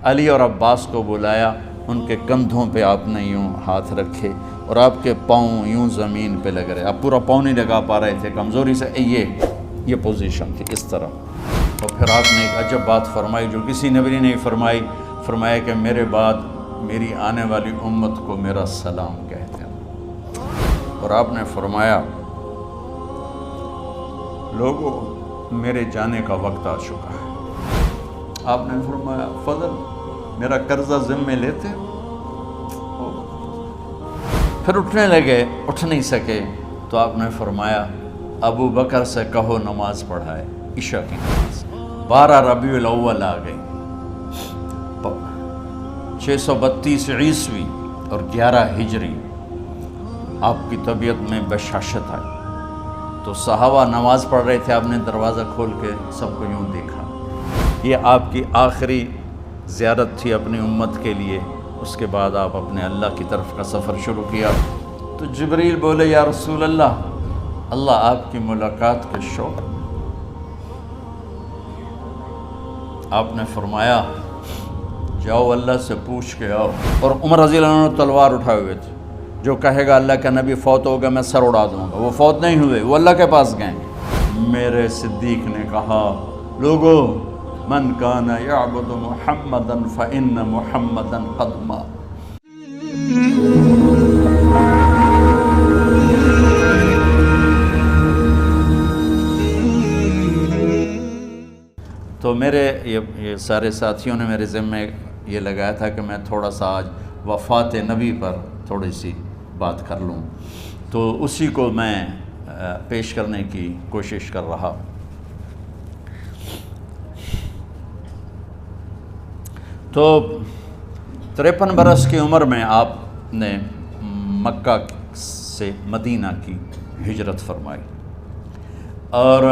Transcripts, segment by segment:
علی اور عباس کو بلایا، ان کے کندھوں پہ آپ نے یوں ہاتھ رکھے اور آپ کے پاؤں یوں زمین پہ لگ رہے، آپ پورا پاؤں نہیں لگا پا رہے تھے کمزوری سے، یہ پوزیشن تھی اس طرح۔ اور پھر آپ نے ایک عجب بات فرمائی جو کسی نبی نے نہیں فرمائی، فرمایا کہ میرے بعد میری آنے والی امت کو میرا سلام کہتے ہیں۔ اور آپ نے فرمایا لوگوں میرے جانے کا وقت آ چکا ہے۔ آپ نے فرمایا فضل میرا قرضہ ذمے لیتے ہو؟ پھر اٹھنے لگے، اٹھ نہیں سکے تو آپ نے فرمایا ابو بکر سے کہو نماز پڑھائے، عشاء کی نماز۔ 12 ربیع الاول آ گئی، 632 عیسوی اور 11 ہجری، آپ کی طبیعت میں بشاشت آئی تو صحابہ نماز پڑھ رہے تھے، آپ نے دروازہ کھول کے سب کو یوں دیکھا۔ یہ آپ کی آخری زیارت تھی اپنی امت کے لیے، اس کے بعد آپ اپنے اللہ کی طرف کا سفر شروع کیا۔ تو جبریل بولے یا رسول اللہ، اللہ آپ کی ملاقات کے شوق۔ آپ نے فرمایا جاؤ اللہ سے پوچھ کے آؤ۔ اور عمر رضی اللہ عنہ تلوار اٹھائے ہوئے تھے، جو کہے گا اللہ کا نبی فوت ہو گیا میں سر اڑا دوں گا، وہ فوت نہیں ہوئے، وہ اللہ کے پاس گئے۔ میرے صدیق نے کہا لوگو من کان یعبد محمدا فإن محمدا قد مات۔ تو میرے یہ سارے ساتھیوں نے میرے ذمے یہ لگایا تھا کہ میں تھوڑا سا آج وفات نبی پر تھوڑی سی بات کر لوں، تو اسی کو میں پیش کرنے کی کوشش کر رہا۔ تو 53 برس کی عمر میں آپ نے مکہ سے مدینہ کی ہجرت فرمائی، اور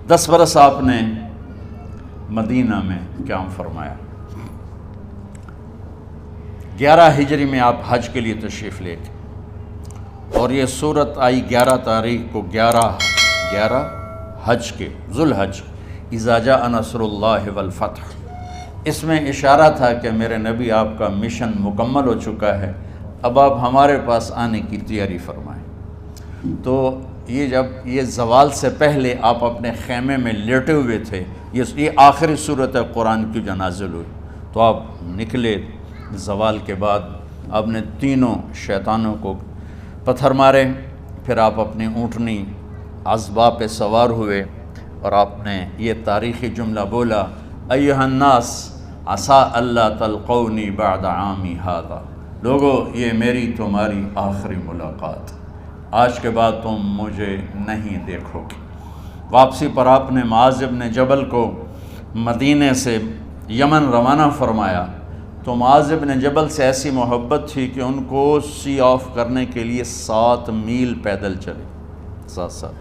10 برس آپ نے مدینہ میں قیام فرمایا۔ 11 ہجری میں آپ حج کے لیے تشریف لے گئے، اور یہ صورت آئی 11 تاریخ کو، 11 حج کے ذوالحج، اذا جاء نصر اللہ والفتح۔ اس میں اشارہ تھا کہ میرے نبی آپ کا مشن مکمل ہو چکا ہے، اب آپ ہمارے پاس آنے کی تیاری فرمائیں۔ تو یہ جب یہ زوال سے پہلے آپ اپنے خیمے میں لیٹے ہوئے تھے، یہ آخری صورت قرآن کی جو نازل ہوئی، تو آپ نکلے زوال کے بعد، آپ نے تینوں شیطانوں کو پتھر مارے، پھر آپ اپنی اونٹنی عذبہ پہ سوار ہوئے، اور آپ نے یہ تاریخی جملہ بولا ایھا الناس عسیٰ اللہ تلقونی بعد عامی ھذا، لوگو یہ میری تمہاری آخری ملاقات، آج کے بعد تم مجھے نہیں دیکھو گے۔ واپسی پر آپ نے معاذ بن جبل کو مدینے سے یمن روانہ فرمایا، تو معاذ بن جبل سے ایسی محبت تھی کہ ان کو سی آف کرنے کے لیے 7 میل پیدل چلے، 7۔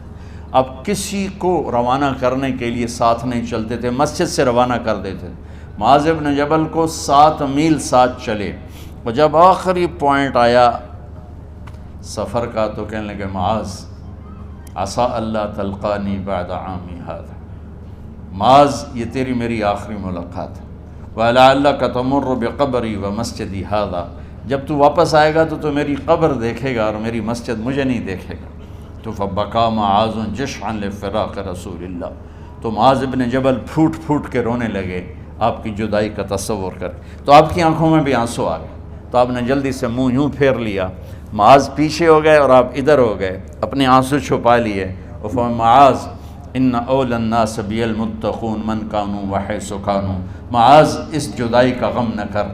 اب کسی کو روانہ کرنے کے لیے ساتھ نہیں چلتے تھے، مسجد سے روانہ کر دیتے تھے، معاذ بن جبل کو 7 میل ساتھ چلے، اور جب آخری پوائنٹ آیا سفر کا تو کہنے لگے معاذ عسیٰ اللہ تلقانی بعد عامی ھذا، معاذ یہ تیری میری آخری ملاقات ہے، وَلَعَلَّكَ تَمُرُّ بِقَبْرِي وَمَسْجِدِي ھذا، جب تو واپس آئے گا تو میری قبر دیکھے گا اور میری مسجد مجھے نہیں دیکھے گا۔ تو فَبَكَىٰ مُعَاذٌ جِشْعًا لِفِرَاقِ رسول اللہ، تو معاذ بن جبل پھوٹ پھوٹ کے رونے لگے آپ کی جدائی کا تصور کر، تو آپ کی آنکھوں میں بھی آنسو آ گئے، تو آپ نے جلدی سے منہ یوں پھیر لیا، معاذ پیچھے ہو گئے اور آپ ادھر ہو گئے، اپنے آنسو چھپا لیے، اور فرمایا معاذ ان اولی الناس بی المتقون من کانوا وحیث کانوا، معاذ اس جدائی کا غم نہ کر،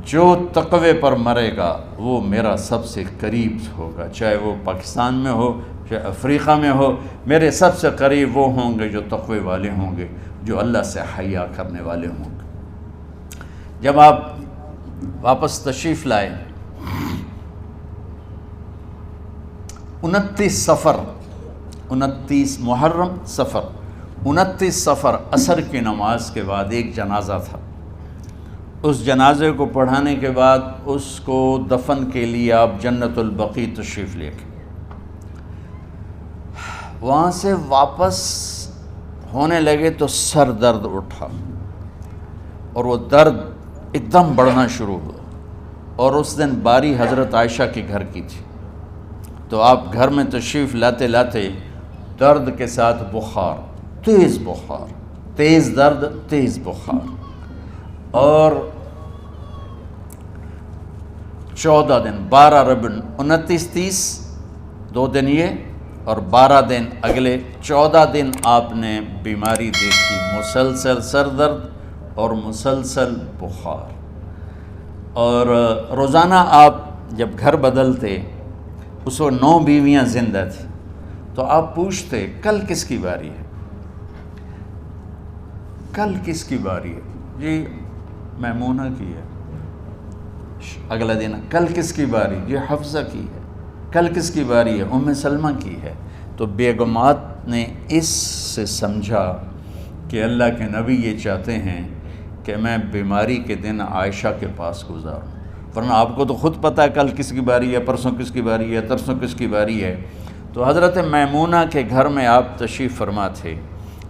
جو تقوی پر مرے گا وہ میرا سب سے قریب ہوگا، چاہے وہ پاکستان میں ہو چاہے افریقہ میں ہو، میرے سب سے قریب وہ ہوں گے جو تقوی والے ہوں گے، جو اللہ سے حیا کرنے والے ہوں گے۔ جب آپ واپس تشریف لائے، 29 محرم صفر، 29 صفر عصر کی نماز کے بعد ایک جنازہ تھا، اس جنازے کو پڑھانے کے بعد اس کو دفن کے لیے آپ جنت البقیع تشریف لے گئے۔ وہاں سے واپس ہونے لگے تو سر درد اٹھا، اور وہ درد ایک دم بڑھنا شروع ہوا، اور اس دن باری حضرت عائشہ کے گھر کی تھی، تو آپ گھر میں تشریف لاتے لاتے درد کے ساتھ بخار، تیز درد، تیز بخار، اور 14 دن 12 ربیع 29 30 2 دن یہ اور 12 دن اگلے 14 دن آپ نے بیماری دیکھی، مسلسل سر درد اور مسلسل بخار۔ اور روزانہ آپ جب گھر بدلتے، اس وقت 9 بیویاں زندہ تھیں، تو آپ پوچھتے کل کس کی باری ہے، کل کس کی باری ہے؟ جی میمونہ کی ہے۔ اگلا دن کل کس کی باری؟ جی حفصہ کی ہے۔ کل کس کی باری ہے؟ ام سلمہ کی ہے۔ تو بیگمات نے اس سے سمجھا کہ اللہ کے نبی یہ چاہتے ہیں کہ میں بیماری کے دن عائشہ کے پاس گزاروں، ورنہ آپ کو تو خود پتہ ہے کل کس کی باری ہے، پرسوں کس کی باری ہے، ترسوں کس کی باری ہے۔ تو حضرت میمونہ کے گھر میں آپ تشریف فرما تھے،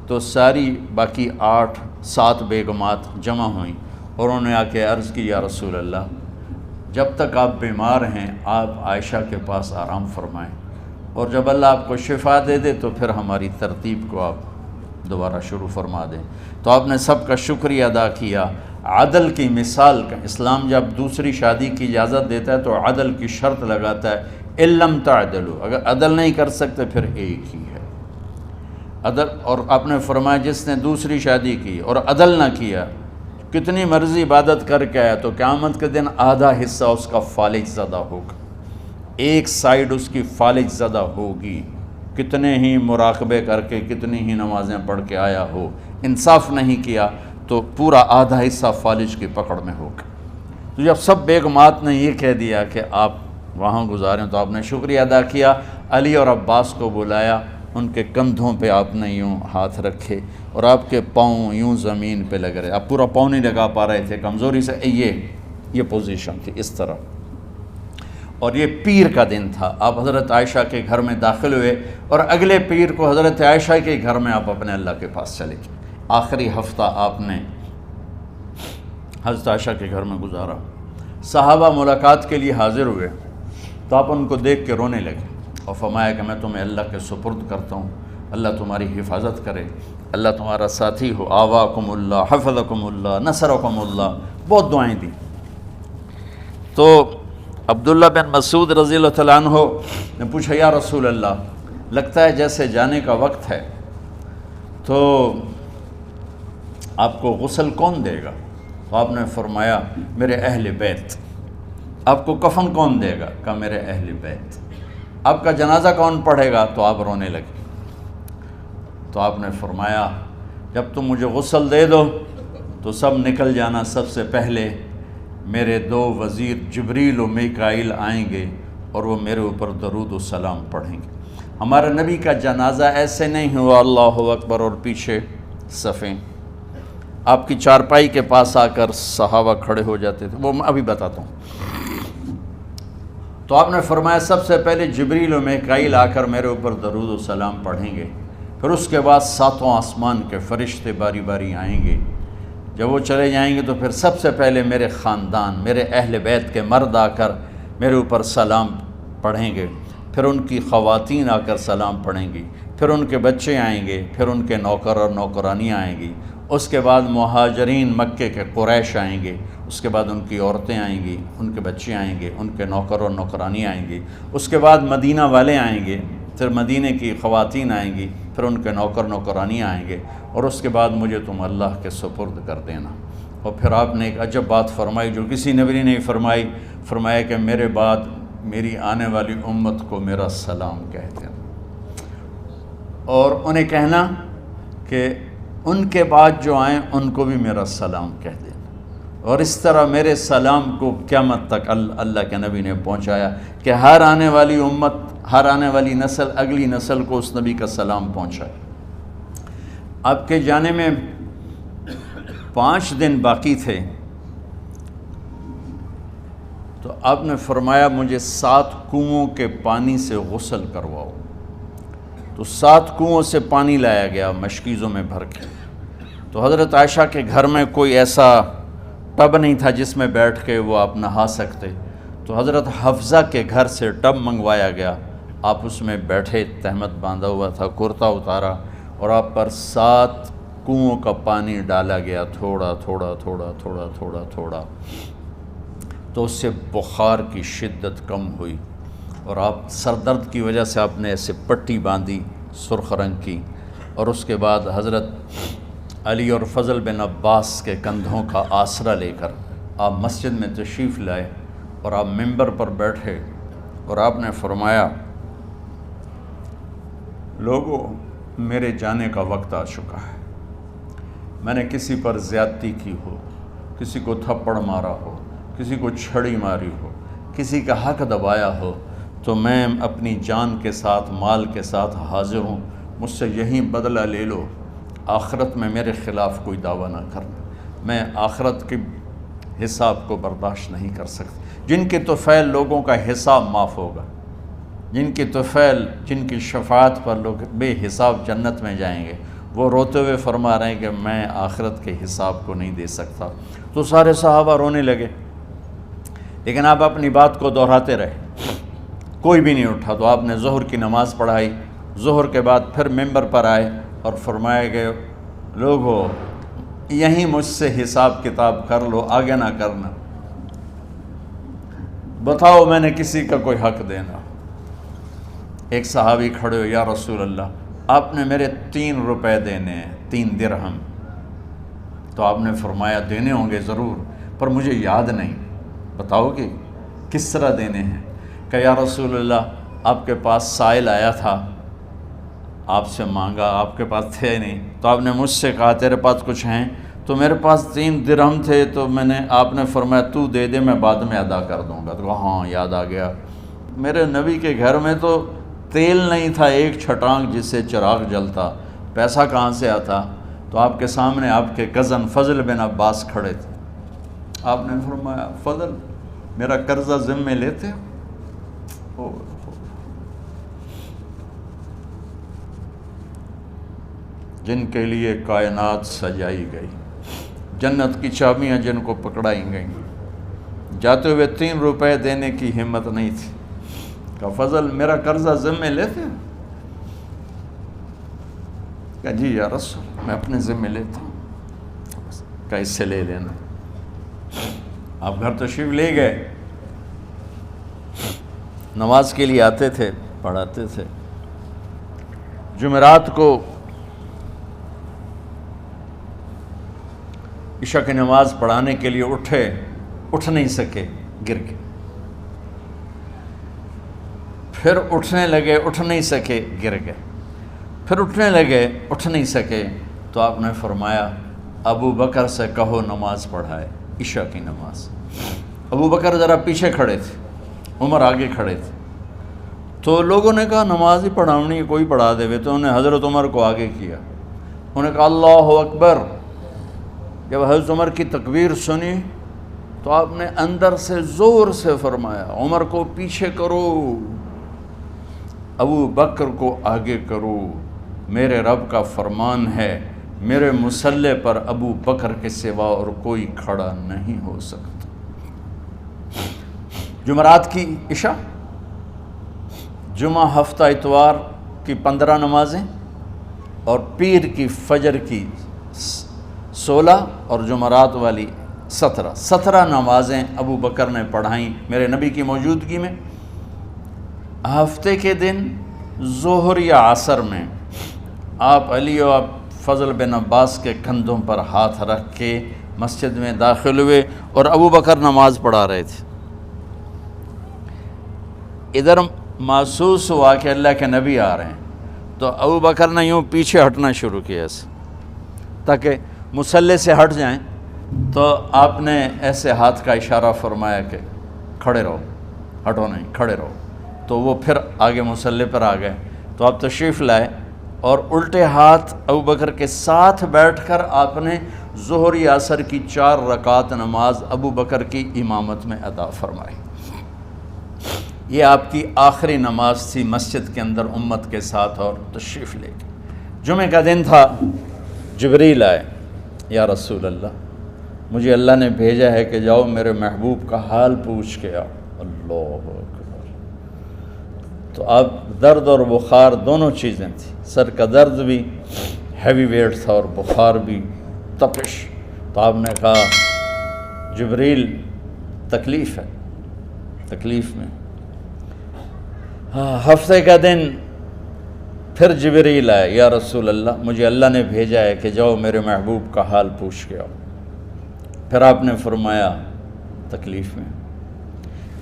تو ساری باقی 7 بیگمات جمع ہوئیں اور انہوں نے آ کے عرض کی، یا رسول اللہ، جب تک آپ بیمار ہیں آپ عائشہ کے پاس آرام فرمائیں، اور جب اللہ آپ کو شفا دے دے تو پھر ہماری ترتیب کو آپ دوبارہ شروع فرما دیں۔ تو آپ نے سب کا شکریہ ادا کیا۔ عدل کی مثال کا اسلام جب دوسری شادی کی اجازت دیتا ہے تو عدل کی شرط لگاتا ہے، اِلَّمْ تَعْدِلُوا، اگر عدل نہیں کر سکتے پھر ایک ہی ہے عدل۔ اور آپ نے فرمایا جس نے دوسری شادی کی اور عدل نہ کیا، کتنی مرضی عبادت کر کے آیا، تو قیامت کے دن آدھا حصہ اس کا فالج زدہ ہوگا، ایک سائیڈ اس کی فالج زدہ ہوگی، کتنے ہی مراقبے کر کے کتنی ہی نمازیں پڑھ کے آیا ہو، انصاف نہیں کیا تو پورا آدھا حصہ فالج کی پکڑ میں ہوگا۔ تو جب سب بیگمات نے یہ کہہ دیا کہ آپ وہاں گزاریں تو آپ نے شکریہ ادا کیا، علی اور عباس کو بلایا، ان کے کندھوں پہ آپ نے یوں ہاتھ رکھے اور آپ کے پاؤں یوں زمین پہ لگ رہے، آپ پورا پاؤں نہیں لگا پا رہے تھے کمزوری سے، یہ پوزیشن تھی اس طرح۔ اور یہ پیر کا دن تھا، آپ حضرت عائشہ کے گھر میں داخل ہوئے اور اگلے پیر کو حضرت عائشہ کے گھر میں آپ اپنے اللہ کے پاس چلے گئے۔ آخری ہفتہ آپ نے حضرت عائشہ کے گھر میں گزارا۔ صحابہ ملاقات کے لیے حاضر ہوئے تو آپ ان کو دیکھ کے رونے لگے اور فرمایا کہ میں تمہیں اللہ کے سپرد کرتا ہوں، اللہ تمہاری حفاظت کرے، اللہ تمہارا ساتھی ہو، آواکم اللہ، حفظکم اللہ، نصرکم اللہ، بہت دعائیں دیں۔ تو عبداللہ بن مسعود رضی اللہ تعالیٰ عنہ نے پوچھا، یا رسول اللہ، لگتا ہے جیسے جانے کا وقت ہے، تو آپ کو غسل کون دے گا؟ تو آپ نے فرمایا میرے اہل بیت۔ آپ کو کفن کون دے گا؟ کہا میرے اہل بیت۔ آپ کا جنازہ کون پڑھے گا؟ تو آپ رونے لگے۔ تو آپ نے فرمایا جب تم مجھے غسل دے دو تو سب نکل جانا، سب سے پہلے میرے 2 وزیر جبریل و میکائیل آئیں گے اور وہ میرے اوپر درود و سلام پڑھیں گے۔ ہمارے نبی کا جنازہ ایسے نہیں ہوا اللہ اکبر اور پیچھے صفیں، آپ کی چارپائی کے پاس آ کر صحابہ کھڑے ہو جاتے تھے، وہ میں ابھی بتاتا ہوں۔ تو آپ نے فرمایا سب سے پہلے جبریل و میکائیل آ کر میرے اوپر درود و سلام پڑھیں گے، پھر اس کے بعد 7 آسمان کے فرشتے باری باری آئیں گے۔ جب وہ چلے جائیں گے تو پھر سب سے پہلے میرے خاندان، میرے اہل بیت کے مرد آ کر میرے اوپر سلام پڑھیں گے، پھر ان کی خواتین آ کر سلام پڑھیں گی، پھر ان کے بچے آئیں گے، پھر ان کے نوکر اور نوکرانیاں آئیں گی، اس کے بعد مہاجرین مکے کے قریش آئیں گے، اس کے بعد ان کی عورتیں آئیں گی، ان کے بچے آئیں گے، ان کے نوکر اور نوکرانی آئیں گی، اس کے بعد مدینہ والے آئیں گے، پھر مدینے کی خواتین آئیں گی، پھر ان کے نوکر نوکرانی آئیں گے، اور اس کے بعد مجھے تم اللہ کے سپرد کر دینا۔ اور پھر آپ نے ایک عجب بات فرمائی جو کسی نبی نے نہیں فرمائی، فرمایا کہ میرے بعد میری آنے والی امت کو میرا سلام کہہ دینا، اور انہیں کہنا کہ ان کے بعد جو آئیں ان کو بھی میرا سلام کہہ دینا۔ اور اس طرح میرے سلام کو قیامت تک اللہ کے نبی نے پہنچایا کہ ہر آنے والی امت، ہر آنے والی نسل، اگلی نسل کو اس نبی کا سلام پہنچائے۔ آپ کے جانے میں 5 دن باقی تھے تو آپ نے فرمایا مجھے 7 کنوؤں کے پانی سے غسل کرواؤ۔ تو 7 کنوؤں سے پانی لایا گیا مشکیزوں میں بھر کے، تو حضرت عائشہ کے گھر میں کوئی ایسا ٹب نہیں تھا جس میں بیٹھ کے وہ آپ نہا سکتے، تو حضرت حفصہ کے گھر سے ٹب منگوایا گیا، آپ اس میں بیٹھے، تہمت باندھا ہوا تھا، کرتا اتارا، اور آپ پر 7 کنوؤں کا پانی ڈالا گیا، تھوڑا تھوڑا تھوڑا تھوڑا تھوڑا تھوڑا، تو اس سے بخار کی شدت کم ہوئی، اور آپ سر درد کی وجہ سے آپ نے ایسے پٹی باندھی سرخ رنگ کی، اور اس کے بعد حضرت علی اور فضل بن عباس کے کندھوں کا آسرا لے کر آپ مسجد میں تشریف لائے، اور آپ منبر پر بیٹھے، اور آپ نے فرمایا، لوگوں، میرے جانے کا وقت آ چکا ہے، میں نے کسی پر زیادتی کی ہو، کسی کو تھپڑ مارا ہو، کسی کو چھڑی ماری ہو، کسی کا حق دبایا ہو، تو میں اپنی جان کے ساتھ، مال کے ساتھ حاضر ہوں، مجھ سے یہیں بدلہ لے لو، آخرت میں میرے خلاف کوئی دعویٰ نہ کرنا، میں آخرت کے حساب کو برداشت نہیں کر سکتا۔ جن کے طفیل لوگوں کا حساب معاف ہوگا، جن کی طفیل، جن کی شفاعت پر لوگ بے حساب جنت میں جائیں گے، وہ روتے ہوئے فرما رہے ہیں کہ میں آخرت کے حساب کو نہیں دے سکتا۔ تو سارے صحابہ رونے لگے، لیکن آپ اپنی بات کو دہراتے رہے، کوئی بھی نہیں اٹھا۔ تو آپ نے ظہر کی نماز پڑھائی، ظہر کے بعد پھر منبر پر آئے اور فرمایا کہ لوگو، یہیں مجھ سے حساب کتاب کر لو، آگے نہ کرنا، بتاؤ میں نے کسی کا کوئی حق دینا۔ ایک صحابی کھڑے ہو، یا رسول اللہ، آپ نے میرے 3 روپے دینے ہیں، 3 درہم۔ تو آپ نے فرمایا دینے ہوں گے ضرور، پر مجھے یاد نہیں، بتاؤ کہ کس طرح دینے ہیں؟ کہ یا رسول اللہ، آپ کے پاس سائل آیا تھا، آپ سے مانگا، آپ کے پاس تھے نہیں، تو آپ نے مجھ سے کہا تیرے پاس کچھ ہیں؟ تو میرے پاس 3 درہم تھے، تو آپ نے فرمایا تو دے دے، میں بعد میں ادا کر دوں گا۔ تو کہا ہاں یاد آ گیا، میرے نبی کے گھر میں تو تیل نہیں تھا، ایک چھٹانگ جس سے چراغ جلتا، پیسہ کہاں سے آتا؟ تو آپ کے سامنے آپ کے کزن فضل بن عباس کھڑے تھے، آپ نے فرمایا فضل، میرا قرضہ ذمے لیتے ہو؟ جن کے لیے کائنات سجائی گئی، جنت کی چابیاں جن کو پکڑائی گئیں، جاتے ہوئے 3 روپے دینے کی ہمت نہیں تھی۔ کہا فضل، میرا قرضہ ذمے لیتے؟ کہا جی یا رسول، میں اپنے ذمے لیتا ہوں۔ کہا اس سے لے لینا۔ آپ گھر تشریف لے گئے، نماز کے لیے آتے تھے، پڑھاتے تھے۔ جمعرات کو عشاء کی نماز پڑھانے کے لیے اٹھ نہیں سکے، گر گئے، پھر اٹھنے لگے، اٹھ نہیں سکے، گر گئے، پھر اٹھنے لگے، اٹھ نہیں سکے، تو آپ نے فرمایا ابو بکر سے کہو نماز پڑھائے، عشاء کی نماز۔ ابو بکر ذرا پیچھے کھڑے تھے، عمر آگے کھڑے تھے، تو لوگوں نے کہا نماز ہی پڑھاونی ہے، کوئی پڑھا دے، تو انہوں نے حضرت عمر کو آگے کیا، انہوں نے کہا اللہ اکبر۔ جب حضرت عمر کی تکبیر سنی تو آپ نے اندر سے زور سے فرمایا عمر کو پیچھے کرو، ابو بکر کو آگے کرو، میرے رب کا فرمان ہے، میرے مصلی پر ابو بکر کے سوا اور کوئی کھڑا نہیں ہو سکتا۔ جمعرات کی عشاء، جمعہ ہفتہ اتوار کی 15 نمازیں، اور پیر کی فجر کی 16 اور جمعرات والی 17 نمازیں ابو بکر نے پڑھائیں میرے نبی کی موجودگی میں۔ ہفتے کے دن ظہر یا عصر میں آپ علی و فضل بن عباس کے کندھوں پر ہاتھ رکھ کے مسجد میں داخل ہوئے اور ابو بکر نماز پڑھا رہے تھے۔ ادھر محسوس ہوا کہ اللہ کے نبی آ رہے ہیں، تو ابو بکر نے یوں پیچھے ہٹنا شروع کیا ایسے تاکہ مصلی سے ہٹ جائیں، تو آپ نے ایسے ہاتھ کا اشارہ فرمایا کہ کھڑے رہو، ہٹو نہیں، کھڑے رہو، تو وہ پھر آگے مصلی پر آ گئے۔ تو آپ تشریف لائے اور الٹے ہاتھ ابو بکر کے ساتھ بیٹھ کر آپ نے ظہر یا عصر کی 4 رکعت نماز ابو بکر کی امامت میں ادا فرمائی۔ یہ آپ کی آخری نماز تھی مسجد کے اندر امت کے ساتھ، اور تشریف لے گئے۔ جمعہ کا دن تھا، جبریل آئے، یا رسول اللہ مجھے اللہ نے بھیجا ہے کہ جاؤ میرے محبوب کا حال پوچھ کے آؤ۔ اللہ اکبر۔ تو اب درد اور بخار دونوں چیزیں تھیں، سر کا درد بھی ہیوی ویٹ تھا اور بخار بھی تپش۔ تو آپ نے کہا جبریل تکلیف ہے، تکلیف میں۔ ہفتے کا دن پھر جبریل آئے، یا رسول اللہ مجھے اللہ نے بھیجا ہے کہ جاؤ میرے محبوب کا حال پوچھ کے آؤ۔ پھر آپ نے فرمایا تکلیف میں۔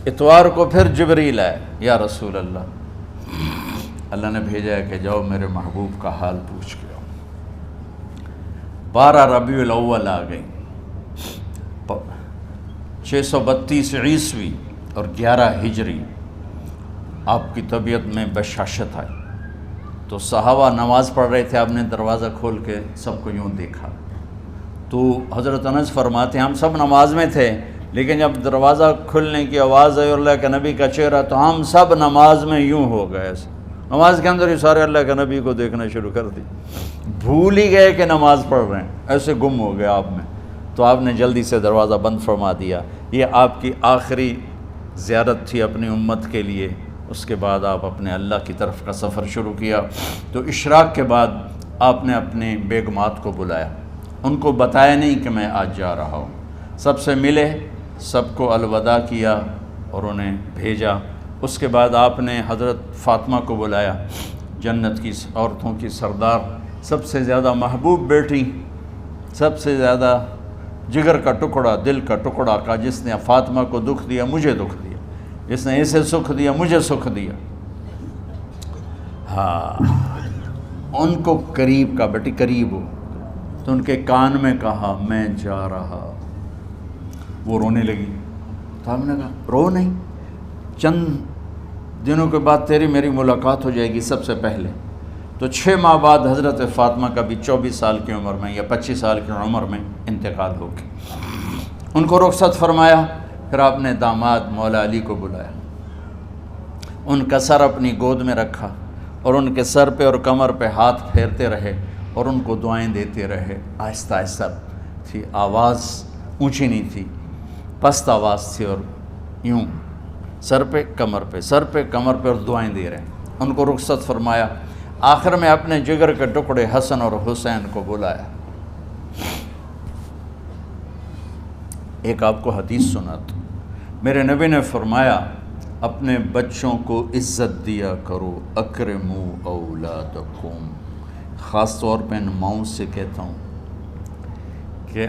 اتوار کو پھر جبریل آئے، یا رسول اللہ اللہ نے بھیجا ہے کہ جاؤ میرے محبوب کا حال پوچھ کے آؤ۔ 12 ربیع الاول آ گئی، 632 عیسوی اور 11 ہجری، آپ کی طبیعت میں بشاشت آئی۔ تو صحابہ نماز پڑھ رہے تھے، آپ نے دروازہ کھول کے سب کو یوں دیکھا۔ تو حضرت انس فرماتے ہیں ہم سب نماز میں تھے، لیکن جب دروازہ کھلنے کی آواز آئی اور اللہ کے نبی کا چہرہ، تو ہم سب نماز میں یوں ہو گئے، نماز کے اندر ہی سارے اللہ کے نبی کو دیکھنا شروع کر دی، بھول ہی گئے کہ نماز پڑھ رہے ہیں، ایسے گم ہو گئے آپ میں۔ تو آپ نے جلدی سے دروازہ بند فرما دیا۔ یہ آپ کی آخری زیارت تھی اپنی امت کے لیے۔ اس کے بعد آپ اپنے اللہ کی طرف کا سفر شروع کیا۔ تو اشراق کے بعد آپ نے اپنے بیگمات کو بلایا، ان کو بتایا نہیں کہ میں آج جا رہا ہوں، سب سے ملے، سب کو الوداع کیا اور انہیں بھیجا۔ اس کے بعد آپ نے حضرت فاطمہ کو بلایا، جنت کی عورتوں کی سردار، سب سے زیادہ محبوب بیٹی، سب سے زیادہ جگر کا ٹکڑا، دل کا ٹکڑا کا، جس نے فاطمہ کو دکھ دیا مجھے دکھ دیا، جس نے اسے سکھ دیا مجھے سکھ دیا۔ ہاں، ان کو قریب کا، بیٹی قریب ہو، تو ان کے کان میں کہا میں جا رہا۔ وہ رونے لگی، تو ہم نے کہا رو نہیں، چند دنوں کے بعد تیری میری ملاقات ہو جائے گی سب سے پہلے۔ تو 6 ماہ بعد حضرت فاطمہ کا بھی 24 سال کی عمر میں یا 25 سال کی عمر میں انتقال ہو گیا۔ ان کو رخصت فرمایا۔ پھر آپ نے داماد مولا علی کو بلایا، ان کا سر اپنی گود میں رکھا اور ان کے سر پہ اور کمر پہ ہاتھ پھیرتے رہے اور ان کو دعائیں دیتے رہے۔ آہستہ آہستہ تھی، آواز اونچی نہیں تھی، پست آواز تھی، اور یوں سر پہ کمر پہ، سر پہ کمر پہ، اور دعائیں دے رہے۔ ان کو رخصت فرمایا۔ آخر میں اپنے جگر کے ٹکڑے حسن اور حسین کو بلایا۔ ایک آپ کو حدیث سناتا، میرے نبی نے فرمایا اپنے بچوں کو عزت دیا کرو، اکرموا اولادکم۔ خاص طور پہ ان ماؤں سے کہتا ہوں کہ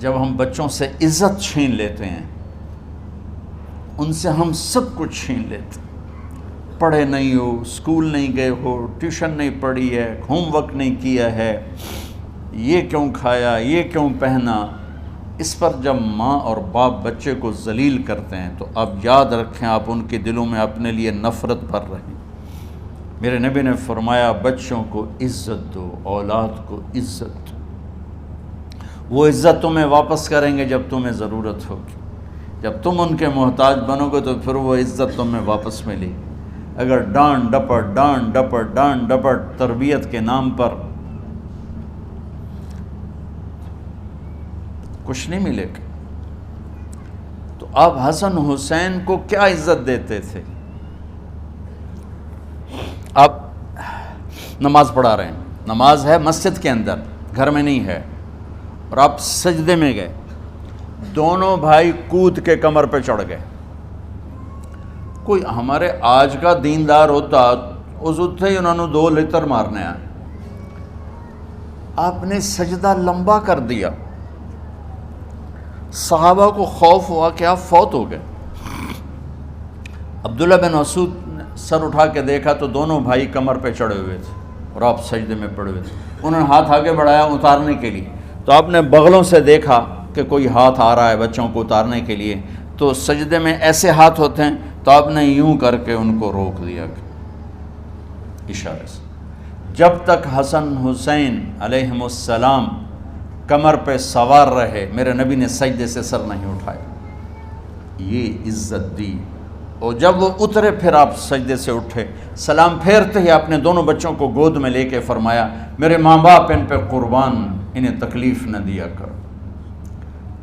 جب ہم بچوں سے عزت چھین لیتے ہیں، ان سے ہم سب کچھ چھین لیتے ہیں۔ پڑھے نہیں ہو، اسکول نہیں گئے ہو، ٹیوشن نہیں پڑھی ہے، ہوم ورک نہیں کیا ہے، یہ کیوں کھایا، یہ کیوں پہنا، اس پر جب ماں اور باپ بچے کو ذلیل کرتے ہیں تو اب یاد رکھیں آپ ان کے دلوں میں اپنے لیے نفرت بھر رہے ہیں۔ میرے نبی نے فرمایا بچوں کو عزت دو، اولاد کو عزت دو۔ وہ عزت تمہیں واپس کریں گے جب تمہیں ضرورت ہوگی، جب تم ان کے محتاج بنو گے تو پھر وہ عزت تمہیں واپس ملے گی۔ اگر ڈانٹ ڈپٹ تربیت کے نام پر کچھ نہیں ملے گا۔ تو آپ حسن حسین کو کیا عزت دیتے تھے؟ آپ نماز پڑھا رہے ہیں، نماز ہے مسجد کے اندر، گھر میں نہیں ہے، اور آپ سجدے میں گئے، دونوں بھائی کود کے کمر پہ چڑھ گئے۔ کوئی ہمارے آج کا دیندار ہوتا اس اتھے ہی انہوں نے 2 لتر مارنے آئے، آپ نے سجدہ لمبا کر دیا۔ صحابہ کو خوف ہوا کہ آپ فوت ہو گئے۔ عبداللہ بن مسعود نے سر اٹھا کے دیکھا تو دونوں بھائی کمر پہ چڑھے ہوئے تھے اور آپ سجدے میں پڑے ہوئے تھے۔ انہوں نے ہاتھ آگے بڑھایا اتارنے کے لیے، تو آپ نے بغلوں سے دیکھا کہ کوئی ہاتھ آ رہا ہے بچوں کو اتارنے کے لیے، تو سجدے میں ایسے ہاتھ ہوتے ہیں، تو آپ نے یوں کر کے ان کو روک دیا اشارے سے۔ جب تک حسن حسین علیہم السلام کمر پہ سوار رہے میرے نبی نے سجدے سے سر نہیں اٹھایا، یہ عزت دی۔ اور جب وہ اترے پھر آپ سجدے سے اٹھے، سلام پھیرتے ہی آپ نے دونوں بچوں کو گود میں لے کے فرمایا میرے ماں باپ ان پہ قربان، انہیں تکلیف نہ دیا کرو۔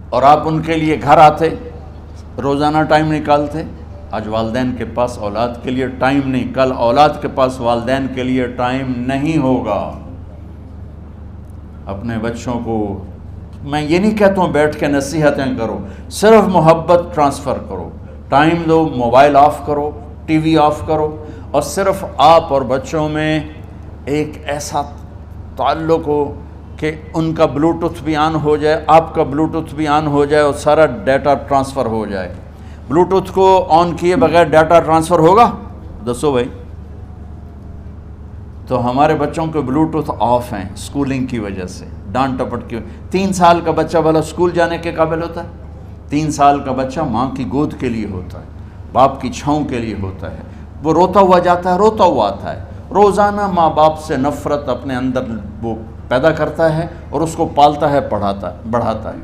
اور آپ ان کے لیے گھر آتے، روزانہ ٹائم نکالتے۔ آج والدین کے پاس اولاد کے لیے ٹائم نہیں، کل اولاد کے پاس والدین کے لیے ٹائم نہیں ہوگا۔ اپنے بچوں کو میں یہ نہیں کہتا ہوں بیٹھ کے نصیحتیں کرو، صرف محبت ٹرانسفر کرو، ٹائم دو، موبائل آف کرو، ٹی وی آف کرو، اور صرف آپ اور بچوں میں ایک ایسا تعلق ہو کہ ان کا بلوٹوتھ بھی آن ہو جائے، آپ کا بلوٹوتھ بھی آن ہو جائے، اور سارا ڈیٹا ٹرانسفر ہو جائے۔ بلوٹوتھ کو آن کیے بغیر ڈیٹا ٹرانسفر ہوگا؟ دسو بھائی۔ تو ہمارے بچوں کے بلوٹوتھ آف ہیں سکولنگ کی وجہ سے، ڈانٹ ٹپٹ کی۔ 3 سال کا بچہ بھلا سکول جانے کے قابل ہوتا ہے؟ 3 سال کا بچہ ماں کی گود کے لیے ہوتا ہے، باپ کی چھاؤں کے لیے ہوتا ہے، وہ روتا ہوا جاتا ہے، روتا ہوا آتا ہے، روزانہ ماں باپ سے نفرت اپنے اندر وہ پیدا کرتا ہے اور اس کو پالتا ہے، بڑھاتا ہے۔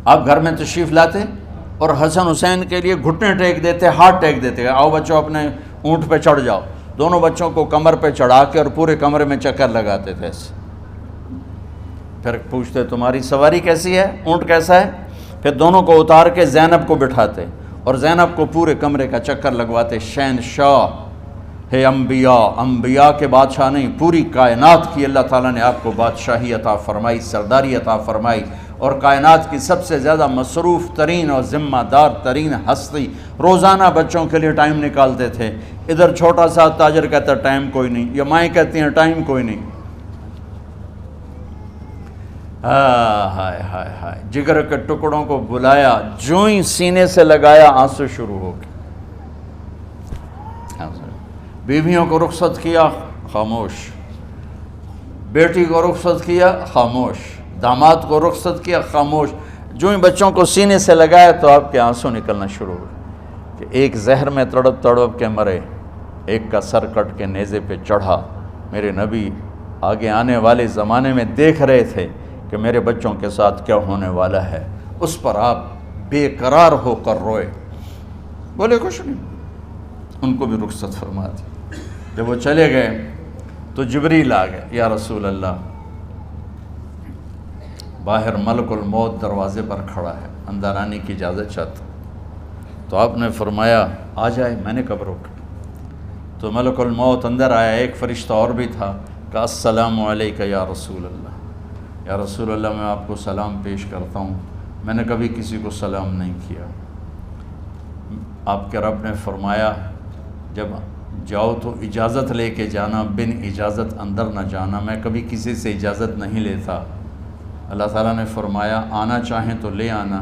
آپ گھر میں تشریف لاتے اور حسن حسین کے لیے گھٹنے ٹیک دیتے، ہاتھ ٹیک دیتے، آؤ بچوں اپنے اونٹ پہ چڑھ جاؤ، دونوں بچوں کو کمر پہ چڑھا کے اور پورے کمرے میں چکر لگاتے تھے ایسے۔ پھر پوچھتے تمہاری سواری کیسی ہے، اونٹ کیسا ہے؟ پھر دونوں کو اتار کے زینب کو بٹھاتے اور زینب کو پورے کمرے کا چکر لگواتے۔ شہنشاہ ہے انبیاء، انبیاء کے بادشاہ نہیں، پوری کائنات کی اللہ تعالیٰ نے آپ کو بادشاہی عطا فرمائی، سرداری عطا فرمائی، اور کائنات کی سب سے زیادہ مصروف ترین اور ذمہ دار ترین ہستی روزانہ بچوں کے لیے ٹائم نکالتے تھے۔ ادھر چھوٹا سا تاجر کہتا ہے ٹائم کوئی نہیں، یا مائیں کہتی ہیں ٹائم کوئی نہیں۔ ہائے ہائے ہائے، جگر کے ٹکڑوں کو بلایا، جو ہی سینے سے لگایا آنسو شروع ہو گئے۔ بیویوں کو رخصت کیا، خاموش۔ بیٹی کو رخصت کیا، خاموش۔ داماد کو رخصت کیا، خاموش۔ جو ہی بچوں کو سینے سے لگایا تو آپ کے آنسو نکلنا شروع ہوئے کہ ایک زہر میں تڑپ تڑپ کے مرے، ایک کا سر کٹ کے نیزے پہ چڑھا۔ میرے نبی آگے آنے والے زمانے میں دیکھ رہے تھے کہ میرے بچوں کے ساتھ کیا ہونے والا ہے، اس پر آپ بے قرار ہو کر روئے، بولے کچھ نہیں، ان کو بھی رخصت فرما دی۔ جب وہ چلے گئے تو جبریل آ گئے، یا رسول اللہ، باہر ملک الموت دروازے پر کھڑا ہے، اندر آنے کی اجازت چاہتا۔ تو آپ نے فرمایا آ جائے، میں نے کب روکا؟ تو ملک الموت اندر آیا، ایک فرشتہ اور بھی تھا، کہا السلام علیکہ یا رسول اللہ، یا رسول اللہ میں آپ کو سلام پیش کرتا ہوں، میں نے کبھی کسی کو سلام نہیں کیا۔ آپ کے رب نے فرمایا جب جاؤ تو اجازت لے کے جانا، بن اجازت اندر نہ جانا، میں کبھی کسی سے اجازت نہیں لیتا۔ اللہ تعالیٰ نے فرمایا آنا چاہیں تو لے آنا،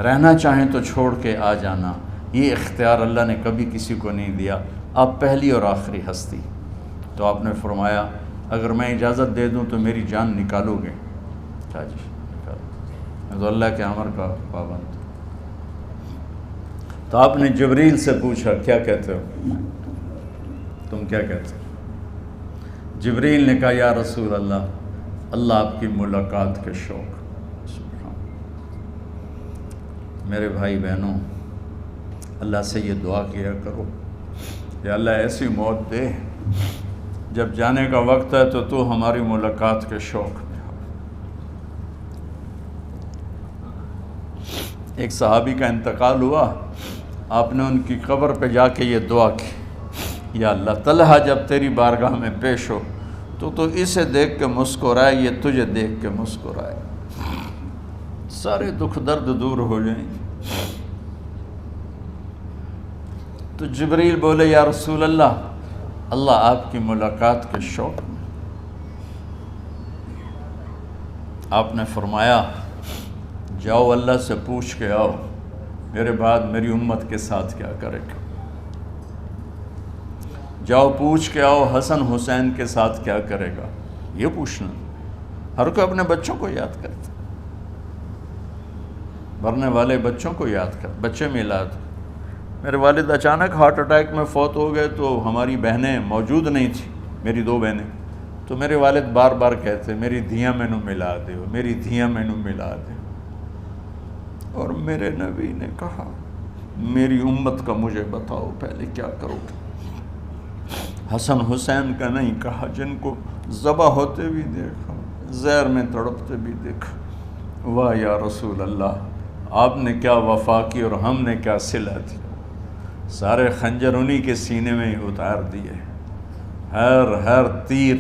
رہنا چاہیں تو چھوڑ کے آ جانا، یہ اختیار اللہ نے کبھی کسی کو نہیں دیا، آپ پہلی اور آخری ہستی۔ تو آپ نے فرمایا اگر میں اجازت دے دوں تو میری جان نکالو گے؟ اچھا جی نکالو، میں تو اللہ کے امر کا پابند ہوں۔ تو آپ نے جبریل سے پوچھا کیا کہتے ہو، تم کیا کہتے ہو؟ جبریل نے کہا یا رسول اللہ، اللہ آپ کی ملاقات کے شوق۔ سبحان میرے بھائی بہنوں، اللہ سے یہ دعا کیا کرو کہ اللہ ایسی موت دے جب جانے کا وقت ہے تو ہماری ملاقات کے شوق میں ہو۔ ایک صحابی کا انتقال ہوا، آپ نے ان کی قبر پہ جا کے یہ دعا کی، یا اللہ طلحہ جب تیری بارگاہ میں پیش ہو تو اسے دیکھ کے مسکرائے، یہ تجھے دیکھ کے مسکرائے، سارے دکھ درد دور ہو جائیں۔ تو جبریل بولے یا رسول اللہ، اللہ آپ کی ملاقات کے شوق میں۔ آپ نے فرمایا جاؤ اللہ سے پوچھ کے آؤ میرے بعد میری امت کے ساتھ کیا کرے گا، جاؤ پوچھ کے آؤ حسن حسین کے ساتھ کیا کرے گا۔ یہ پوچھنا، ہر کوئی اپنے بچوں کو یاد کرتا، مرنے والے بچوں کو یاد کر، بچے میلاد۔ میرے والد اچانک ہارٹ اٹیک میں فوت ہو گئے تو ہماری بہنیں موجود نہیں تھیں، میری 2 بہنیں، تو میرے والد بار بار کہتے میری دھیاں مینوں ملا دیو، میری دھیاں مینوں ملا دیو۔ اور میرے نبی نے کہا میری امت کا مجھے بتاؤ پہلے کیا کرو گے۔ حسن حسین کا نہیں کہا، جن کو ذبح ہوتے بھی دیکھا، زہر میں تڑپتے بھی دیکھا۔ واہ یا رسول اللہ، آپ نے کیا وفا کی اور ہم نے کیا صلہ دی، سارے خنجر انہی کے سینے میں ہی اتار دیے، ہر تیر